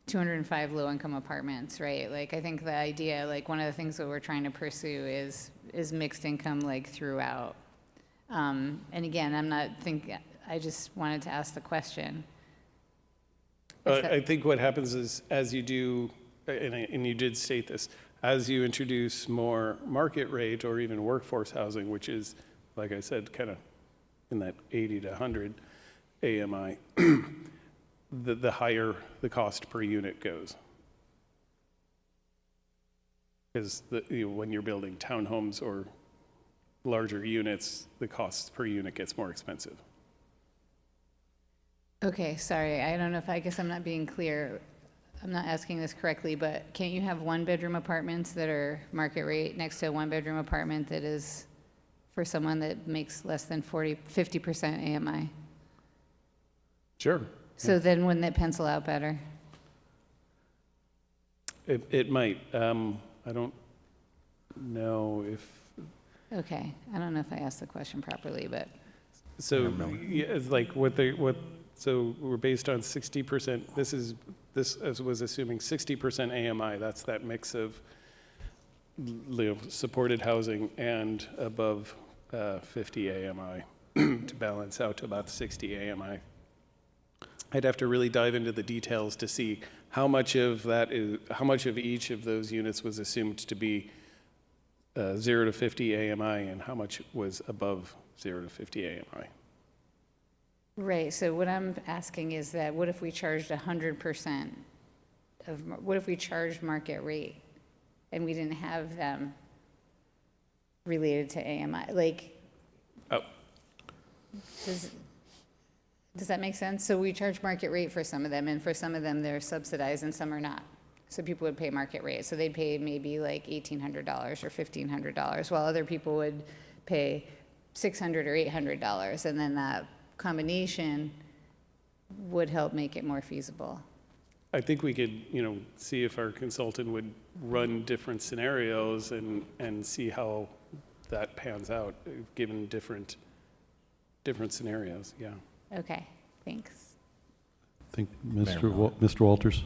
205 low-income apartments, right? Like, I think the idea, like, one of the things that we're trying to pursue is mixed income, like, throughout. And again, I just wanted to ask the question. I think what happens is, as you do, and you did state this, as you introduce more market rate or even workforce housing, which is, like I said, kind of in that 80 to 100 AMI, the higher the cost per unit goes. Because when you're building townhomes or larger units, the cost per unit gets more expensive. Okay, sorry, I guess I'm not being clear. I'm not asking this correctly, but can't you have 1-bedroom apartments that are market rate next to a 1-bedroom apartment that is for someone that makes less than 50% AMI? Sure. So then wouldn't it pencil out better? It might. I don't know if. Okay, I don't know if I asked the question properly, but. So, yeah, it's like so we're based on 60%, this was assuming 60% AMI, that's that mix of supported housing and above 50 AMI to balance out to about 60 AMI. I'd have to really dive into the details to see how much of each of those units was assumed to be 0 to 50 AMI and how much was above 0 to 50 AMI. Right, so what I'm asking is that what if we charged 100% what if we charged market rate and we didn't have them related to AMI? Like, does that make sense? So we charge market rate for some of them, and for some of them they're subsidized and some are not. So people would pay market rate. So they'd pay maybe like $1,800 or $1,500, while other people would pay $600 or $800, and then that combination would help make it more feasible. I think we could, see if our consultant would run different scenarios and see how that pans out, given different scenarios. Yeah. Okay, thanks. I think Mr. Walters.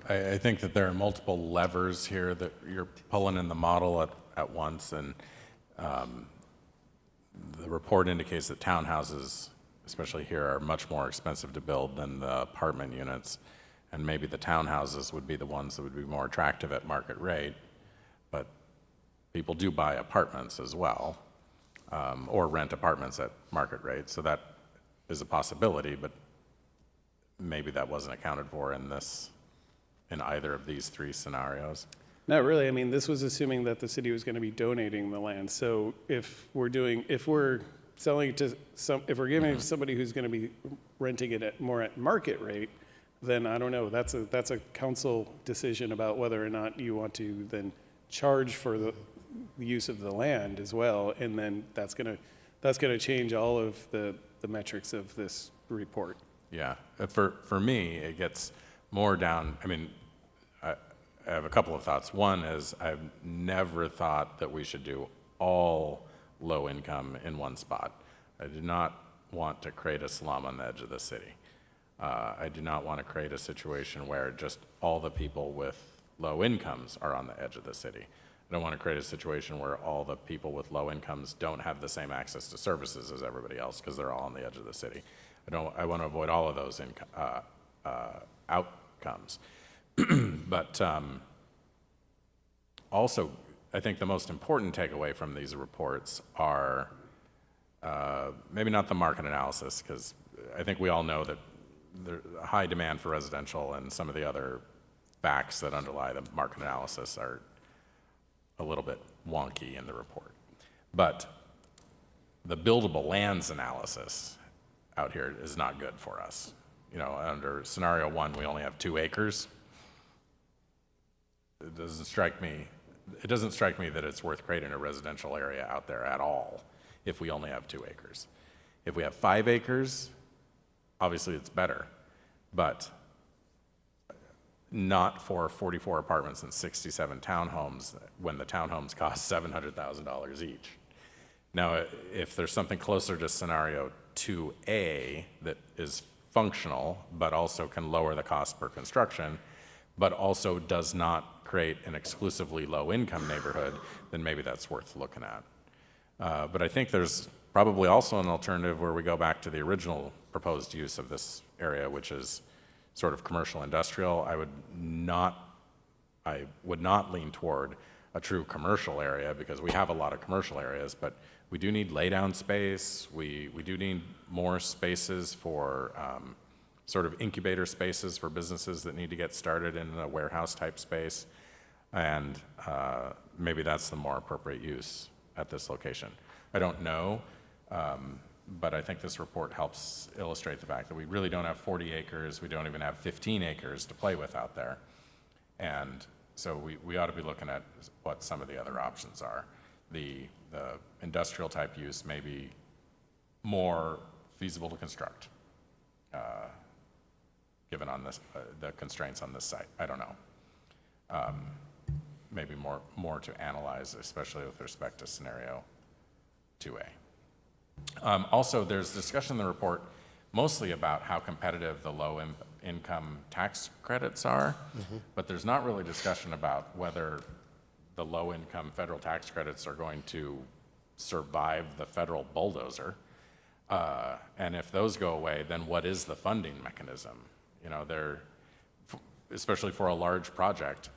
I think that there are multiple levers here that you're pulling in the model at once, and the report indicates that townhouses, especially here, are much more expensive to build than the apartment units, and maybe the townhouses would be the ones that would be more attractive at market rate, but people do buy apartments as well, or rent apartments at market rate, so that is a possibility, but maybe that wasn't accounted for in this in either of these three scenarios? Not really. I mean, this was assuming that the city was going to be donating the land. So if we're selling it to if we're giving it to somebody who's going to be renting it at more at market rate, then I don't know. That's a council decision about whether or not you want to then charge for the use of the land as well, and then that's gonna change all of the metrics of this report. Yeah, for me, it gets more down. I mean, I have a couple of thoughts. One is I've never thought that we should do all low income in one spot. I do not want to create a slum on the edge of the city. I do not want to create a situation where just all the people with low incomes are on the edge of the city. I don't want to create a situation where all the people with low incomes don't have the same access to services as everybody else because they're all on the edge of the city. I want to avoid all of those outcomes. But also, I think the most important takeaway from these reports are maybe not the market analysis, because I think we all know that there's a high demand for residential, and some of the other facts that underlie the market analysis are a little bit wonky in the report. But the buildable lands analysis out here is not good for us. You know, under scenario 1, we only have 2 acres. It doesn't strike me that it's worth creating a residential area out there at all if we only have 2 acres. If we have 5 acres, obviously it's better, but not for 44 apartments and 67 townhomes when the townhomes cost $700,000 each. Now, if there's something closer to scenario 2A that is functional, but also can lower the cost per construction, but also does not create an exclusively low-income neighborhood, then maybe that's worth looking at. But I think there's probably also an alternative where we go back to the original proposed use of this area, which is sort of commercial industrial. I would not lean toward a true commercial area because we have a lot of commercial areas, but we do need laydown space. We do need more spaces for sort of incubator spaces for businesses that need to get started in a warehouse type space. And maybe that's the more appropriate use at this location. I don't know, but I think this report helps illustrate the fact that we really don't have 40 acres. We don't even have 15 acres to play with out there. And so we ought to be looking at what some of the other options are. The industrial type use may be more feasible to construct, given on this, the constraints on this site. I don't know. Maybe more to analyze, especially with respect to scenario 2A. Also, there's discussion in the report mostly about how competitive the low-income tax credits are, but there's not really discussion about whether the low-income federal tax credits are going to survive the federal bulldozer. And if those go away, then what is the funding mechanism? You know, especially for a large project,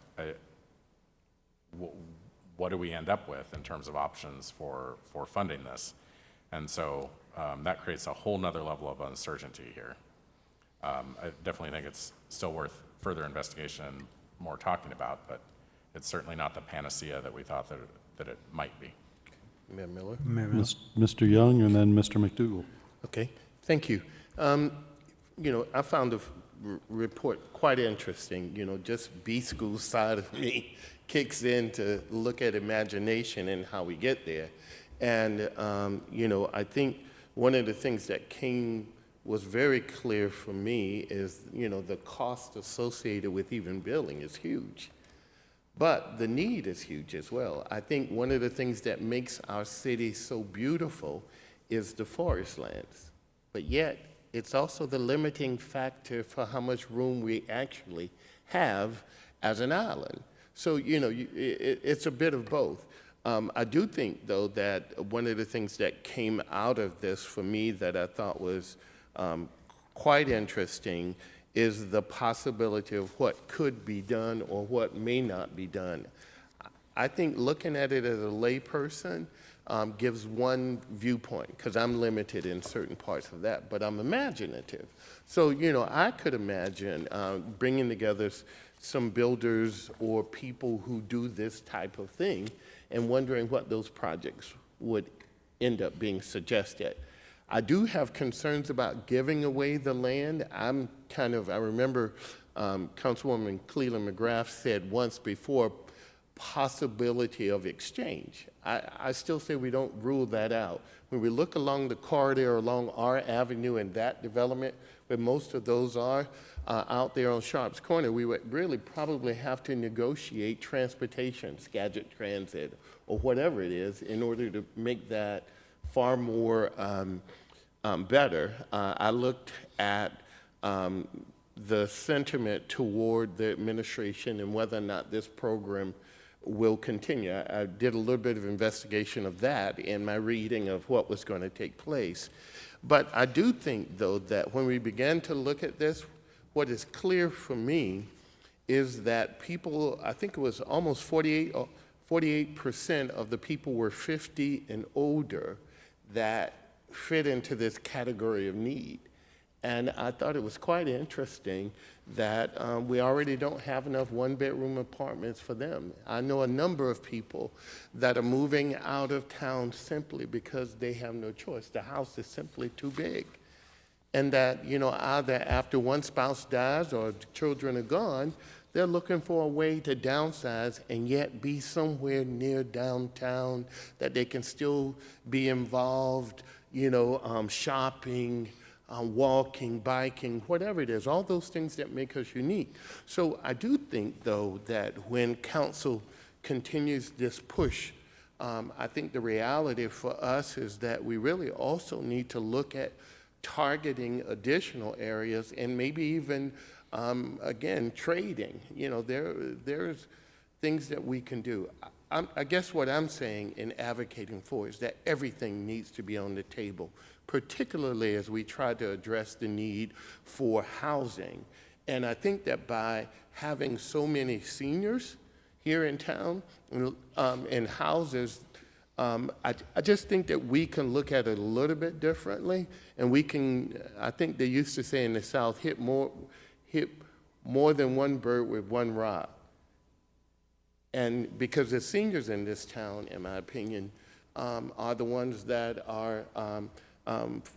what do we end up with in terms of options for funding this? And so that creates a whole nother level of uncertainty here. I definitely think it's still worth further investigation and more talking about, but it's certainly not the panacea that we thought that it might be. Mayor Miller? Mr. Young and then Mr. McDougall. Okay, thank you. You know, I found the report quite interesting. You know, just B school side of me kicks in to look at imagination and how we get there. And, you know, I think one of the things that was very clear for me is, you know, the cost associated with even building is huge. But the need is huge as well. I think one of the things that makes our city so beautiful is the forest lands. But yet, it's also the limiting factor for how much room we actually have as an island. So, you know, it's a bit of both. I do think, though, that one of the things that came out of this for me that I thought was quite interesting is the possibility of what could be done or what may not be done. I think looking at it as a layperson, gives one viewpoint, because I'm limited in certain parts of that, but I'm imaginative. So, I could imagine bringing together some builders or people who do this type of thing and wondering what those projects would end up being suggested. I do have concerns about giving away the land. I remember Councilwoman Cleland McGrath said once before, possibility of exchange. I still say we don't rule that out. When we look along the corridor along our avenue and that development, where most of those are, out there on Sharps Corner, we would really probably have to negotiate transportation, Skagit Transit, or whatever it is, in order to make that far more better. I looked at the sentiment toward the administration and whether or not this program will continue. I did a little bit of investigation of that in my reading of what was going to take place. But I do think, though, that when we began to look at this, what is clear for me is that people, I think it was almost 48% of the people were 50 and older that fit into this category of need. And I thought it was quite interesting that we already don't have enough one-bedroom apartments for them. I know a number of people that are moving out of town simply because they have no choice. The house is simply too big. And that, either after one spouse dies or the children are gone, they're looking for a way to downsize and yet be somewhere near downtown that they can still be involved, shopping, walking, biking, whatever it is, all those things that make us unique. So I do think, though, that when council continues this push, I think the reality for us is that we really also need to look at targeting additional areas and maybe even, again, trading. There's things that we can do. I guess what I'm saying and advocating for is that everything needs to be on the table, particularly as we try to address the need for housing. And I think that by having so many seniors here in town and houses, I just think that we can look at it a little bit differently, and we can, I think they used to say in the South, hit more than one bird with one rock. And because the seniors in this town, in my opinion, are the ones that are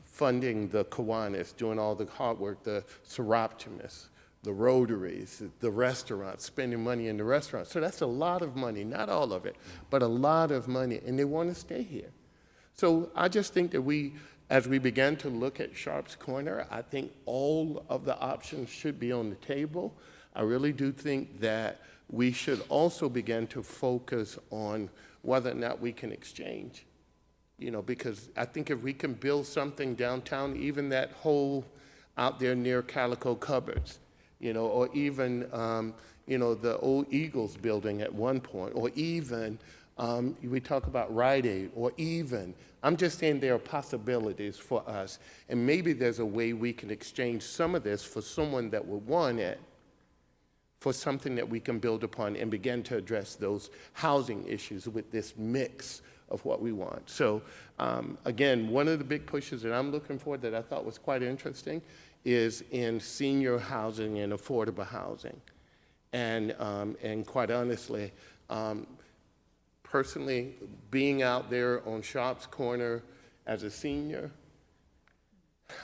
funding the Kiwanis, doing all the hard work, the Seroptimists, the Rotaries, the restaurants, spending money in the restaurants. So that's a lot of money, not all of it, but a lot of money, and they want to stay here. So I just think that as we began to look at Sharps Corner, I think all of the options should be on the table. I really do think that we should also begin to focus on whether or not we can exchange. Because I think if we can build something downtown, even that whole out there near Calico Cupboards, or even, the old Eagles building at one point, or even, we talk about Rite Aid, or even, I'm just saying there are possibilities for us, and maybe there's a way we can exchange some of this for someone that would want it, for something that we can build upon and begin to address those housing issues with this mix of what we want. So again, one of the big pushes that I'm looking for that I thought was quite interesting is in senior housing and affordable housing. And quite honestly, personally, being out there on Sharps Corner as a senior,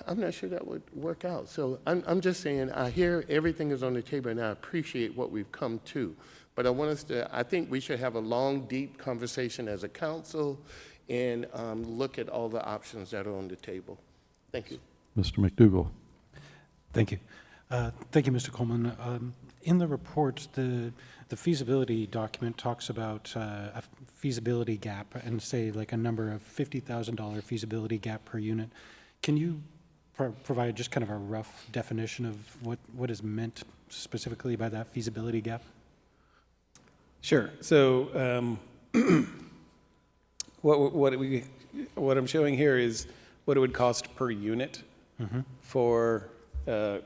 I'm not sure that would work out. So I'm just saying, I hear everything is on the table, and I appreciate what we've come to. But I think we should have a long, deep conversation as a council and look at all the options that are on the table. Thank you. Mr. McDougall. Thank you. Thank you, Mr. Coleman. In the report, the feasibility document talks about a feasibility gap and say like a number of $50,000 feasibility gap per unit. Can you provide just kind of a rough definition of what is meant specifically by that feasibility gap? Sure. So what I'm showing here is what it would cost per unit for to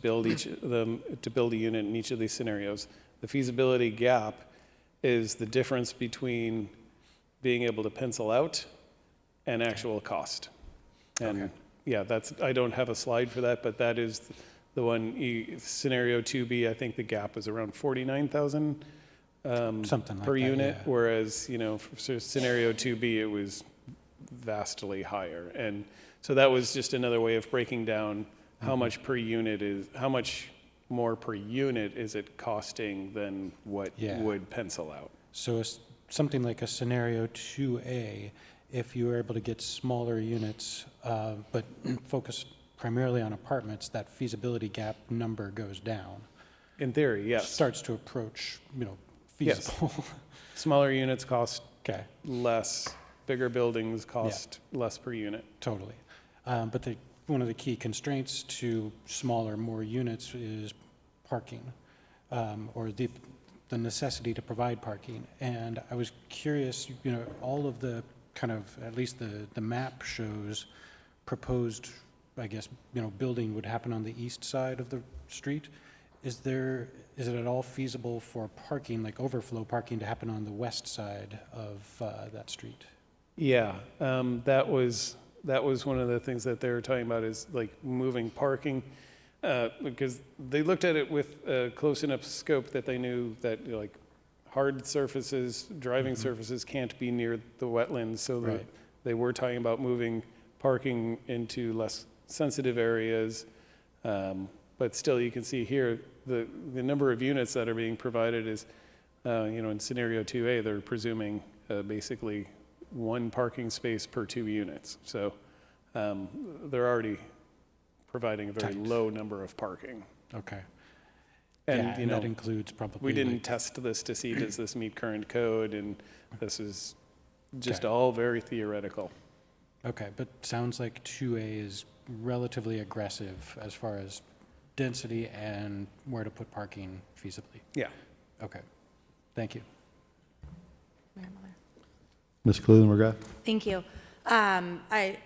build each of them, to build a unit in each of these scenarios. The feasibility gap is the difference between being able to pencil out, and actual cost. And yeah, I don't have a slide for that, but that is the one, scenario 2B, I think the gap is around 49,000 Something like per that, unit, yeah. whereas, for scenario 2B, it was vastly higher. And so that was just another way of breaking down how much how much more per unit is it costing than what would pencil out. So something like a scenario 2A, if you were able to get smaller units, but focus primarily on apartments, that feasibility gap number goes down. In theory, yes. Starts to approach, feasible. Yes. Smaller units cost Okay. less, bigger buildings cost less per unit. Totally. But one of the key constraints to smaller, more units is parking, or the necessity to provide parking. And I was curious, all of the kind of, at least the map shows proposed, I guess, building would happen on the east side of the street. Is it at all feasible for parking, like overflow parking, to happen on the west side of that street? Yeah, that was one of the things that they were talking about, is like moving parking, because they looked at it with a close enough scope that they knew that hard surfaces, driving surfaces can't be near the wetlands, so that they were talking about moving parking into less sensitive areas. But still, you can see here the number of units that are being provided is, in scenario 2A, they're presuming basically one parking space per 2 units. So they're already providing a very low number of parking. Okay. And, that includes probably. We didn't test this to see, does this meet current code? And this is just all very theoretical. Okay, but sounds like 2A is relatively aggressive as far as density and where to put parking feasibly. Yeah. Okay, thank you. Ms. Cleveland McGrath? Thank you. I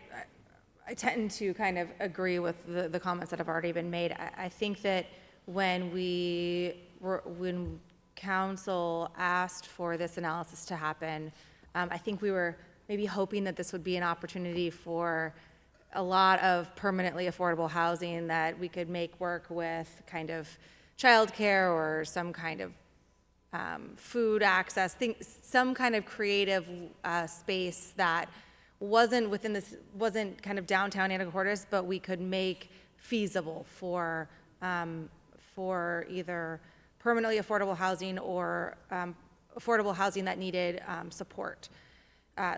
tend to kind of agree with the comments that have already been made. I think that when council asked for this analysis to happen, I think we were maybe hoping that this would be an opportunity for a lot of permanently affordable housing that we could make work with kind of childcare or some kind of food access, some kind of creative space that wasn't kind of downtown Anacortes, but we could make feasible for either permanently affordable housing or affordable housing that needed support,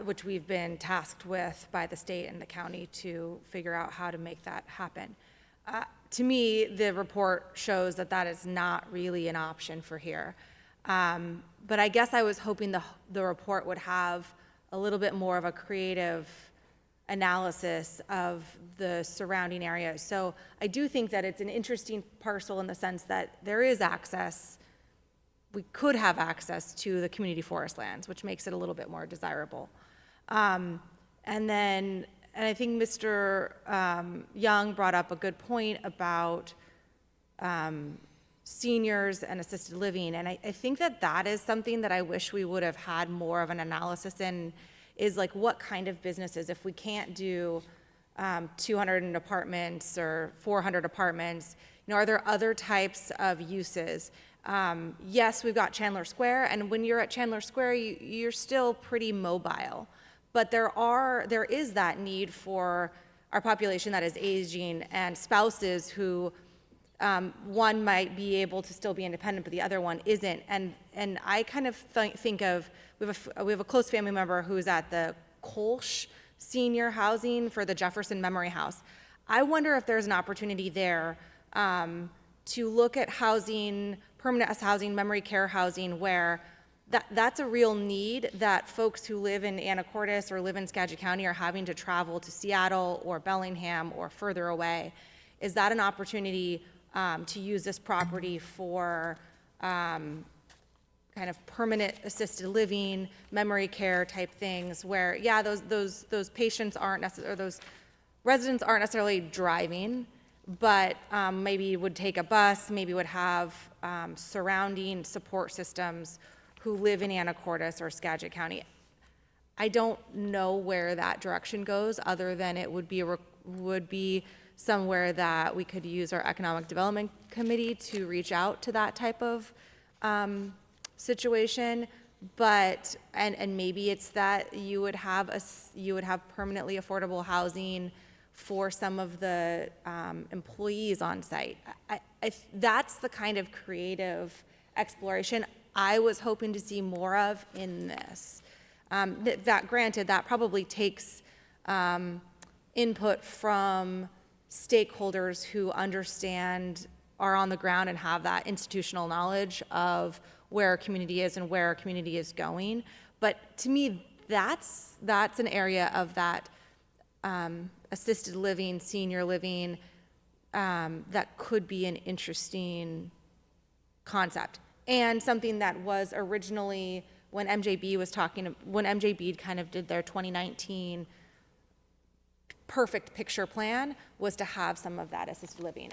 which we've been tasked with by the state and the county to figure out how to make that happen. To me, the report shows that that is not really an option for here. But I guess I was hoping the report would have a little bit more of a creative analysis of the surrounding areas. So I do think that it's an interesting parcel in the sense that there is access. We could have access to the community forest lands, which makes it a little bit more desirable. And I think Mr. Young brought up a good point about seniors and assisted living. And I think that is something that I wish we would have had more of an analysis in, is like what kind of businesses, if we can't do 200 apartments or 400 apartments, are there other types of uses? Yes, we've got Chandler Square, and when you're at Chandler Square, you're still pretty mobile. But there is that need for our population that is aging and spouses who one might be able to still be independent, but the other one isn't. And I kind of think of, we have a close family member who's at the Kolsch Senior Housing for the Jefferson Memory House. I wonder if there's an opportunity there to look at housing, permanent housing, memory care housing, where that's a real need that folks who live in Anacortes or live in Skagit County are having to travel to Seattle or Bellingham or further away. Is that an opportunity to use this property for kind of permanent assisted living, memory care type things where, yeah, those patients aren't necessarily, or those residents aren't necessarily driving, but maybe would take a bus, maybe would have surrounding support systems who live in Anacortes or Skagit County. I don't know where that direction goes, other than it would be somewhere that we could use our Economic Development Committee to reach out to that type of situation. But, and maybe it's that you would have permanently affordable housing for some of the employees on site. That's the kind of creative exploration I was hoping to see more of in this. Granted, that probably takes input from stakeholders who understand, are on the ground and have that institutional knowledge of where a community is and where a community is going. But to me, that's an area of that assisted living, senior living, that could be an interesting concept. And something that was originally, when MJB kind of did their 2019 perfect picture plan, was to have some of that assisted living.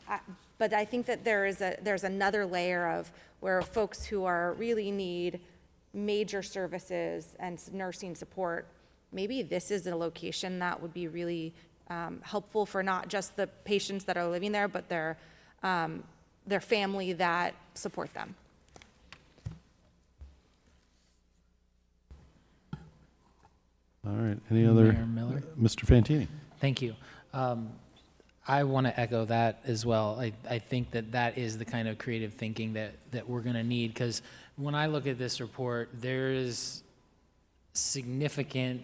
But I think that there's another layer of where folks who really need major services and nursing support, maybe this is a location that would be really helpful for not just the patients that are living there, but their family that support them. All right, any other? Mayor Miller? Mr. Fantini. Thank you. I want to echo that as well. I think that is the kind of creative thinking that we're going to need, because when I look at this report, there is significant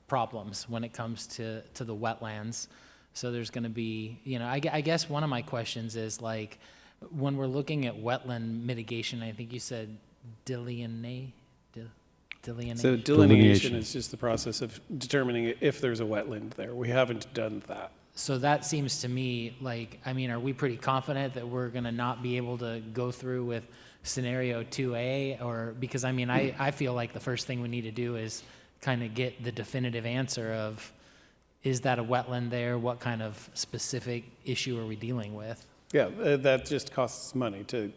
problems when it comes to the wetlands. So there's going to be, I guess one of my questions is, like, when we're looking at wetland mitigation, I think you said delineation. So delineation is just the process of determining if there's a wetland there. We haven't done that. So that seems to me like, are we pretty confident that we're going to not be able to go through with scenario 2A? Or because I feel like the first thing we need to do is kind of get the definitive answer of, is that a wetland there? What kind of specific issue are we dealing with? Yeah, that just costs money to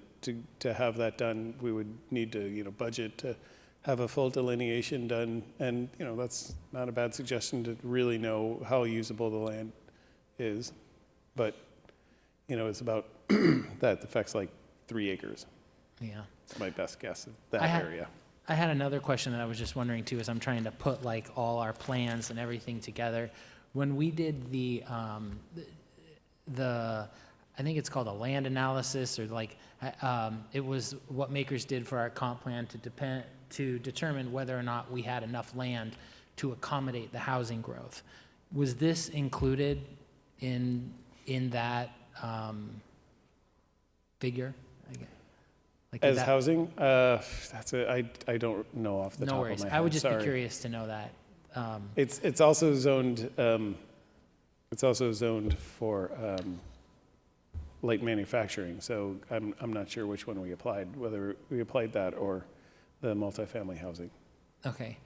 have that done. We would need to budget to have a full delineation done, and that's not a bad suggestion to really know how usable the land is. But it's about that affects like 3 acres. Yeah, it's my best guess of that area. I had another question that I was just wondering too, as I'm trying to put like all our plans and everything together. When we did the I think it's called a land analysis, or like it was what Makers did for our comp plan to determine whether or not we had enough land to accommodate the housing growth. Was this included in that figure? Like as housing, I don't know off the top of my head. I would just be curious to know that. It's also zoned. It's also zoned for light manufacturing. So I'm not sure which one we applied. Whether we applied that or the multifamily housing. Okay.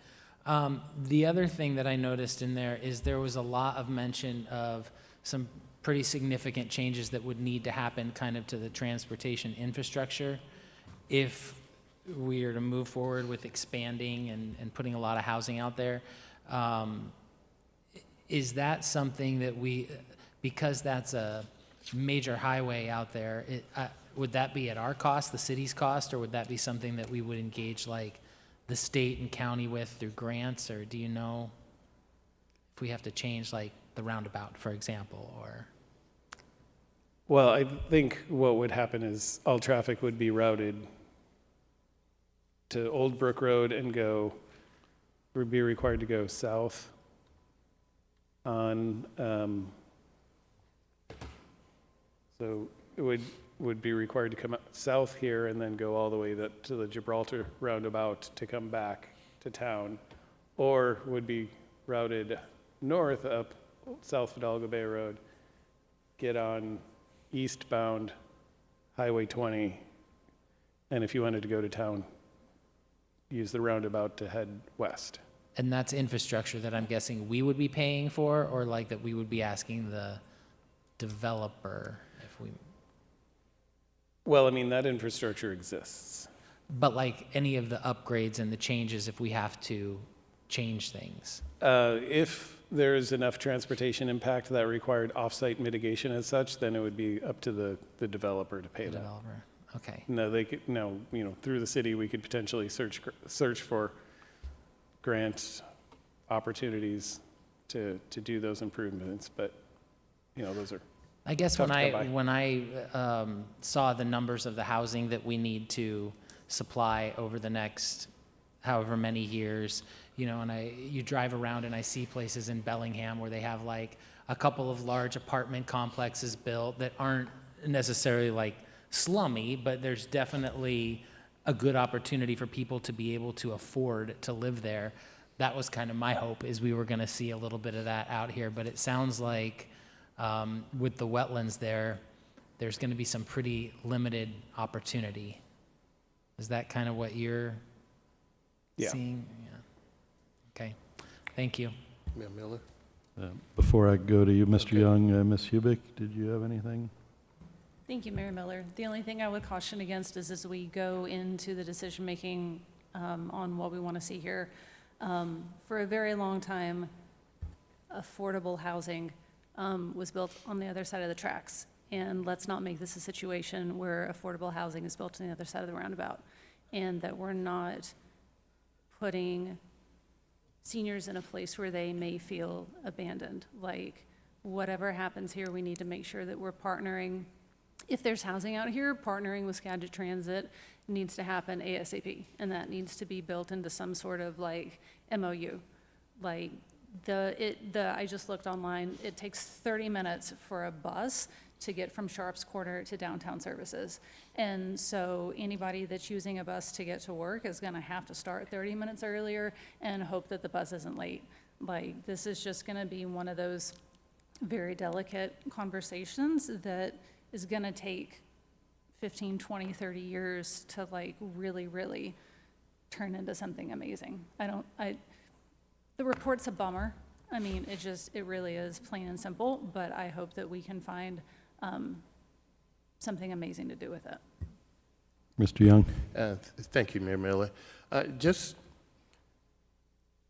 The other thing that I noticed in there is there was a lot of mention of some pretty significant changes that would need to happen kind of to the transportation infrastructure if we are to move forward with expanding and putting a lot of housing out there. Is that something that because that's a major highway out there, would that be at our cost, the city's cost, or would that be something that we would engage like the state and county with through grants, or do you know if we have to change like the roundabout, for example, or? Well, I think what would happen is all traffic would be routed to Old Brook Road and would be required to go south on, so it would be required to come south here and then go all the way to the Gibraltar roundabout to come back to town, or would be routed north up South Fidalgo Bay Road, get on eastbound Highway 20, and if you wanted to go to town, use the roundabout to head west. And that's infrastructure that I'm guessing we would be paying for, or like that we would be asking the developer if we... Well, that infrastructure exists. But like any of the upgrades and the changes, if we have to change things? If there's enough transportation impact that required off-site mitigation as such, then it would be up to the developer to pay that. Developer, okay. No, they could, no, through the city, we could potentially search for grant opportunities to do those improvements, but, those are I guess tough when to come by. when I saw the numbers of the housing that we need to supply over the next however many years, and you drive around and I see places in Bellingham where they have like a couple of large apartment complexes built that aren't necessarily like slummy, but there's definitely a good opportunity for people to be able to afford to live there. That was kind of my hope, is we were going to see a little bit of that out here, but it sounds like with the wetlands there's going to be some pretty limited opportunity. Is that kind of what you're seeing? Yeah. Okay. Thank you. Mayor Miller? Before I go to you, Mr. Young, Ms. Hubick, did you have anything? Thank you, Mayor Miller. The only thing I would caution against is as we go into the decision-making on what we want to see here, for a very long time, affordable housing was built on the other side of the tracks. And let's not make this a situation where affordable housing is built on the other side of the roundabout, and that we're not putting seniors in a place where they may feel abandoned. Like, whatever happens here, we need to make sure that we're partnering. If there's housing out here, partnering with Skagit Transit needs to happen ASAP, and that needs to be built into some sort of like MOU. Like I just looked online, it takes 30 minutes for a bus to get from Sharps Corner to downtown services. And so anybody that's using a bus to get to work is gonna have to start 30 minutes earlier and hope that the bus isn't late. Like, this is just gonna be one of those very delicate conversations that is gonna take 15, 20, 30 years to like really, really turn into something amazing. The report's a bummer. I mean, it really is plain and simple, but I hope that we can find something amazing to do with it. Mr. Young? Thank you, Mayor Miller.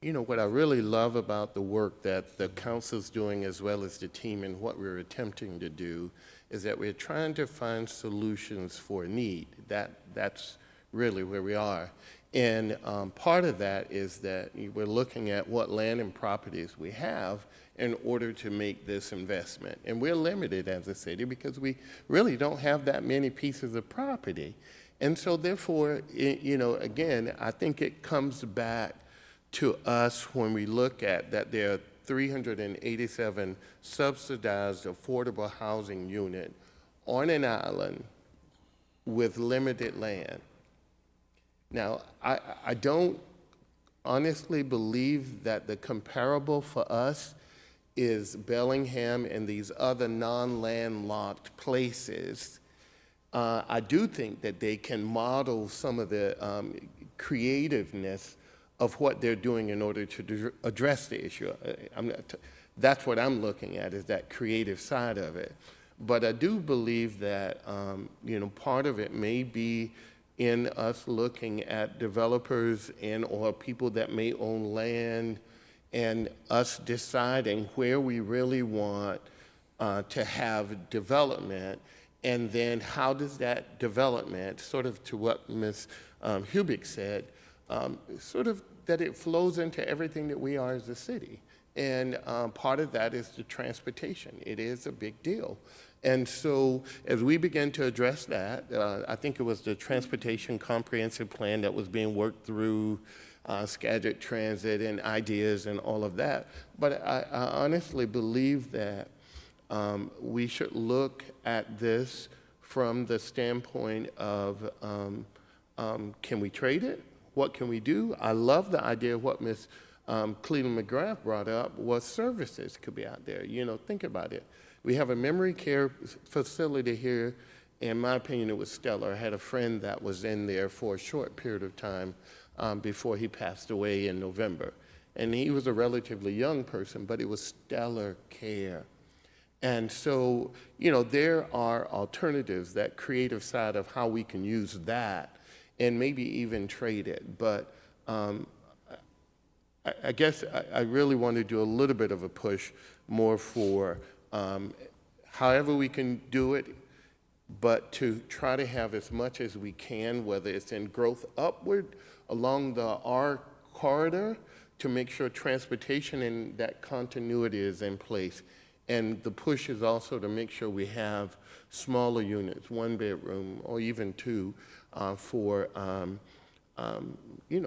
What I really love about the work that the council's doing as well as the team and what we're attempting to do is that we're trying to find solutions for a need. That's really where we are. And part of that is that we're looking at what land and properties we have in order to make this investment. And we're limited as a city because we really don't have that many pieces of property. And so therefore, again, I think it comes back to us when we look at that there are 387 subsidized affordable housing units on an island with limited land. Now, I don't honestly believe that the comparable for us is Bellingham and these other non-landlocked places. I do think that they can model some of the creativeness of what they're doing in order to address the issue. That's what I'm looking at, is that creative side of it. But I do believe that part of it may be in us looking at developers or people that may own land and us deciding where we really want to have development, and then how does that development, sort of to what Ms. Hubick said, sort of that it flows into everything that we are as a city. And part of that is the transportation. It is a big deal. And so as we begin to address that, I think it was the Transportation Comprehensive Plan that was being worked through Skagit Transit and ideas and all of that. But I honestly believe that we should look at this from the standpoint of can we trade it? What can we do? I love the idea of what Ms. Cleveland McGrath brought up was services could be out there. Think about it. We have a memory care facility here. In my opinion, it was stellar. I had a friend that was in there for a short period of time before he passed away in November. And he was a relatively young person, but it was stellar care. And so, there are alternatives, that creative side of how we can use that and maybe even trade it. But I guess I really want to do a little bit of a push more for however we can do it, but to try to have as much as we can, whether it's in growth upward along the R corridor, to make sure transportation and that continuity is in place. And the push is also to make sure we have smaller units, 1 bedroom or even 2, for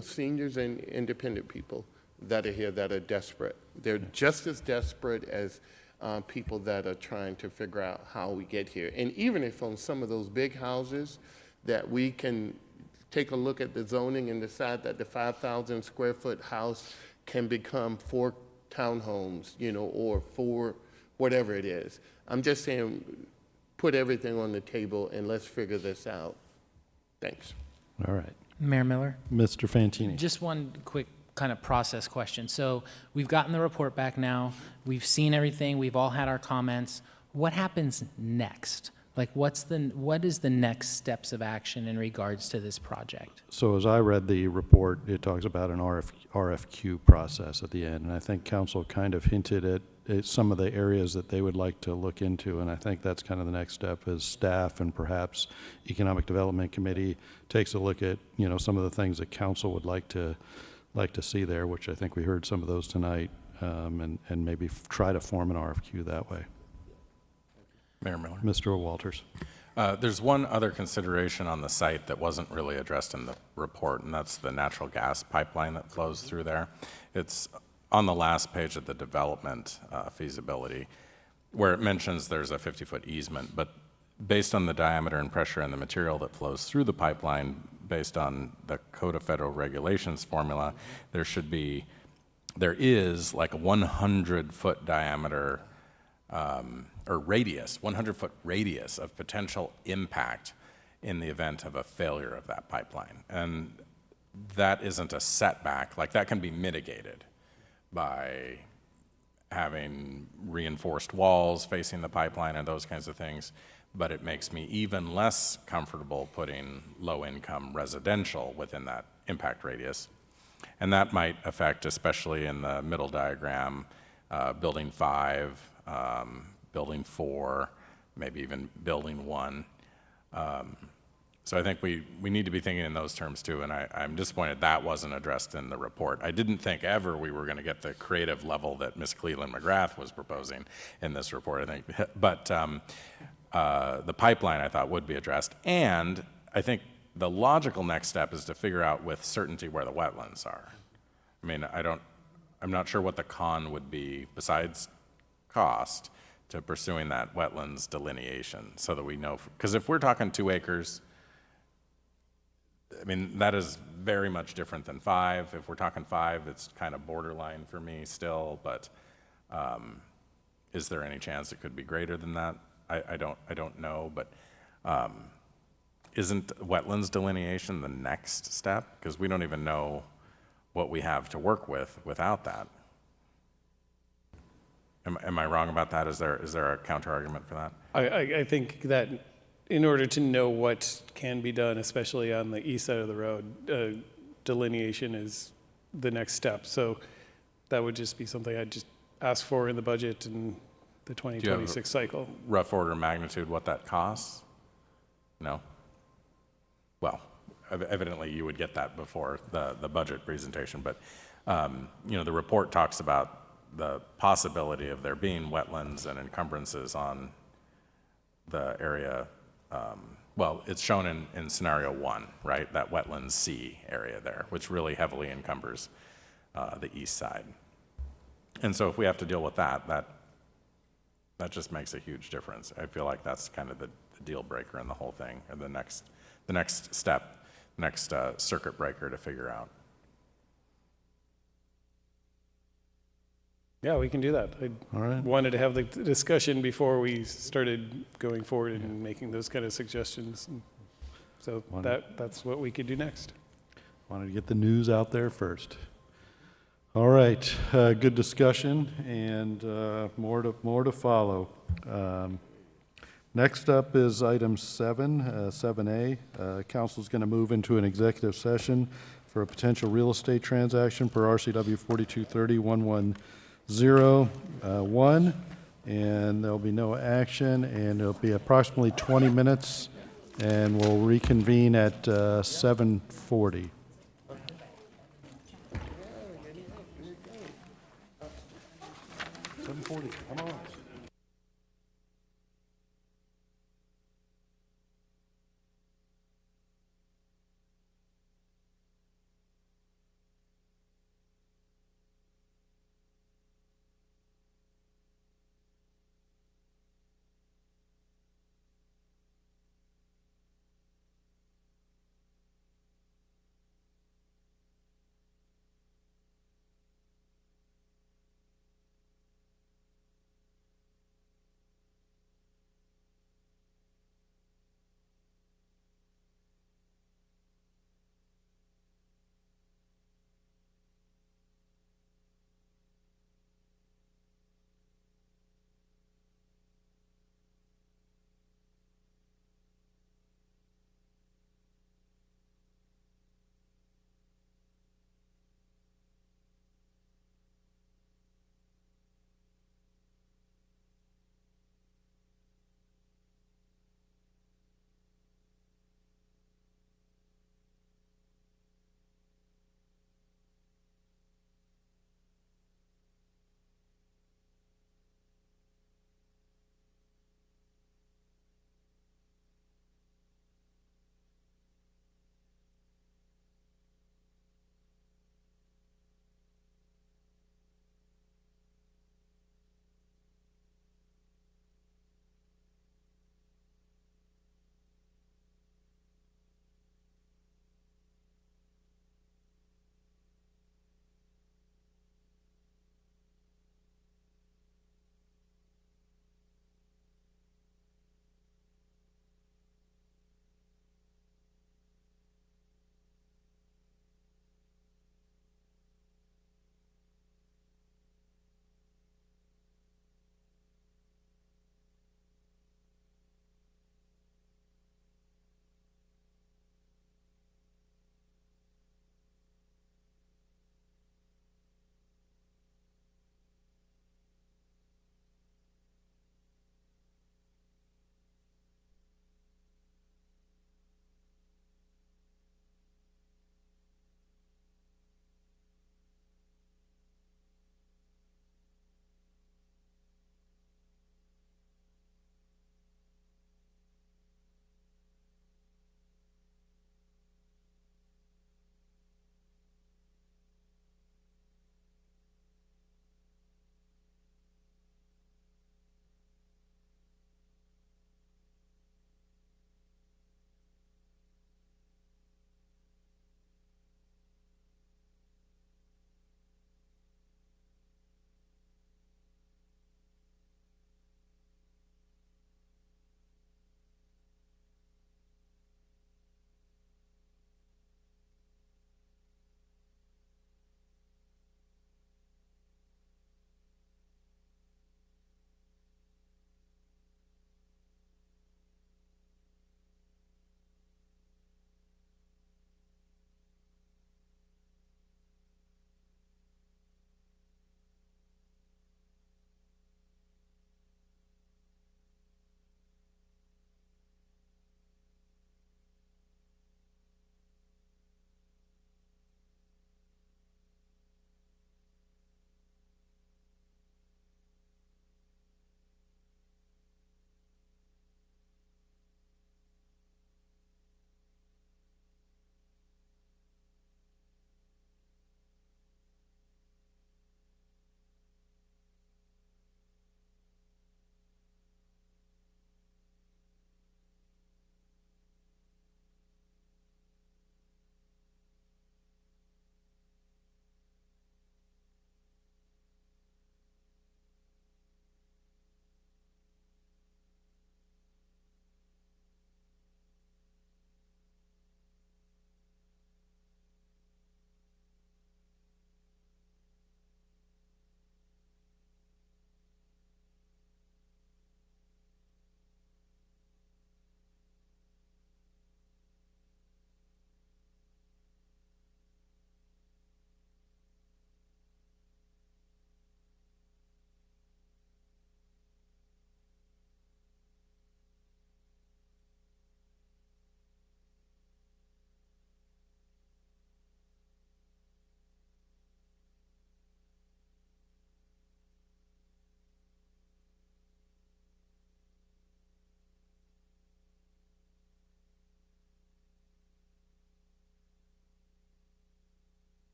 seniors and independent people that are here that are desperate. They're just as desperate as people that are trying to figure out how we get here. And even if on some of those big houses that we can take a look at the zoning and decide that the 5,000 square foot house can become 4 townhomes, or 4 whatever it is. I'm just saying, put everything on the table and let's figure this out. Thanks. All right. Mayor Miller? Mr. Fantini. Just one quick kind of process question. So we've gotten the report back now. We've seen everything. We've all had our comments. What happens next? Like, what is the next steps of action in regards to this project? So as I read the report, it talks about an RFQ process at the end, and I think council kind of hinted at some of the areas that they would like to look into, and I think that's kind of the next step, is staff and perhaps Economic Development Committee takes a look at, some of the things that council would like to see there, which I think we heard some of those tonight, and maybe try to form an RFQ that way. Mayor Miller. Mr. Walters. There's one other consideration on the site that wasn't really addressed in the report, and that's the natural gas pipeline that flows through there. It's on the last page of the development feasibility, where it mentions there's a 50-foot easement, but based on the diameter and pressure and the material that flows through the pipeline, based on the Code of Federal Regulations formula, there is like a 100-foot diameter or radius, 100-foot radius of potential impact in the event of a failure of that pipeline. And that isn't a setback. Like, that can be mitigated by having reinforced walls facing the pipeline and those kinds of things. But it makes me even less comfortable putting low-income residential within that impact radius. And that might affect, especially in the middle diagram, Building 5, Building 4, maybe even Building 1. So I think we need to be thinking in those terms too, and I'm disappointed that wasn't addressed in the report. I didn't think ever we were going to get the creative level that Ms. Cleland McGrath was proposing in this report, I think. But the pipeline, I thought, would be addressed. And I think the logical next step is to figure out with certainty where the wetlands are. I mean, I'm not sure what the con would be, besides cost, to pursuing that wetlands delineation so that we know. Because if we're talking 2 acres, I mean, that is very much different than 5. If we're talking 5, it's kind of borderline for me still, but is there any chance it could be greater than that? I don't know, but isn't wetlands delineation the next step? Because we don't even know what we have to work with without that. Am I wrong about that? Is there a counter argument for that? I think that in order to know what can be done, especially on the east side of the road, delineation is the next step. So that would just be something I'd just ask for in the budget and the 2026 cycle. Rough order of magnitude what that costs? No? Well, evidently you would get that before the budget presentation, but the report talks about the possibility of there being wetlands and encumbrances on the area. Well, it's shown in scenario 1, right? That wetlands C area there, which really heavily encumbers the east side. And so if we have to deal with that just makes a huge difference. I feel like that's kind of the deal breaker in the whole thing, or the next step, next circuit breaker to figure out. Yeah, we can do that. All right. Wanted to have the discussion before we started going forward and making those kind of suggestions. So that's what we could do next. Wanted to get the news out there first. All right, good discussion, and more to follow. Next up is item 7, 7A. Council's going to move into an executive session for a potential real estate transaction per RCW 4230-110-1, and there'll be no action, and it'll be approximately 20 minutes, and we'll reconvene at 7:40. Come on.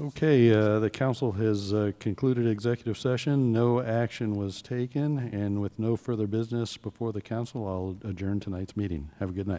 Okay, the council has concluded executive session. No action was taken, and with no further business before the council, I'll adjourn tonight's meeting. Have a good night.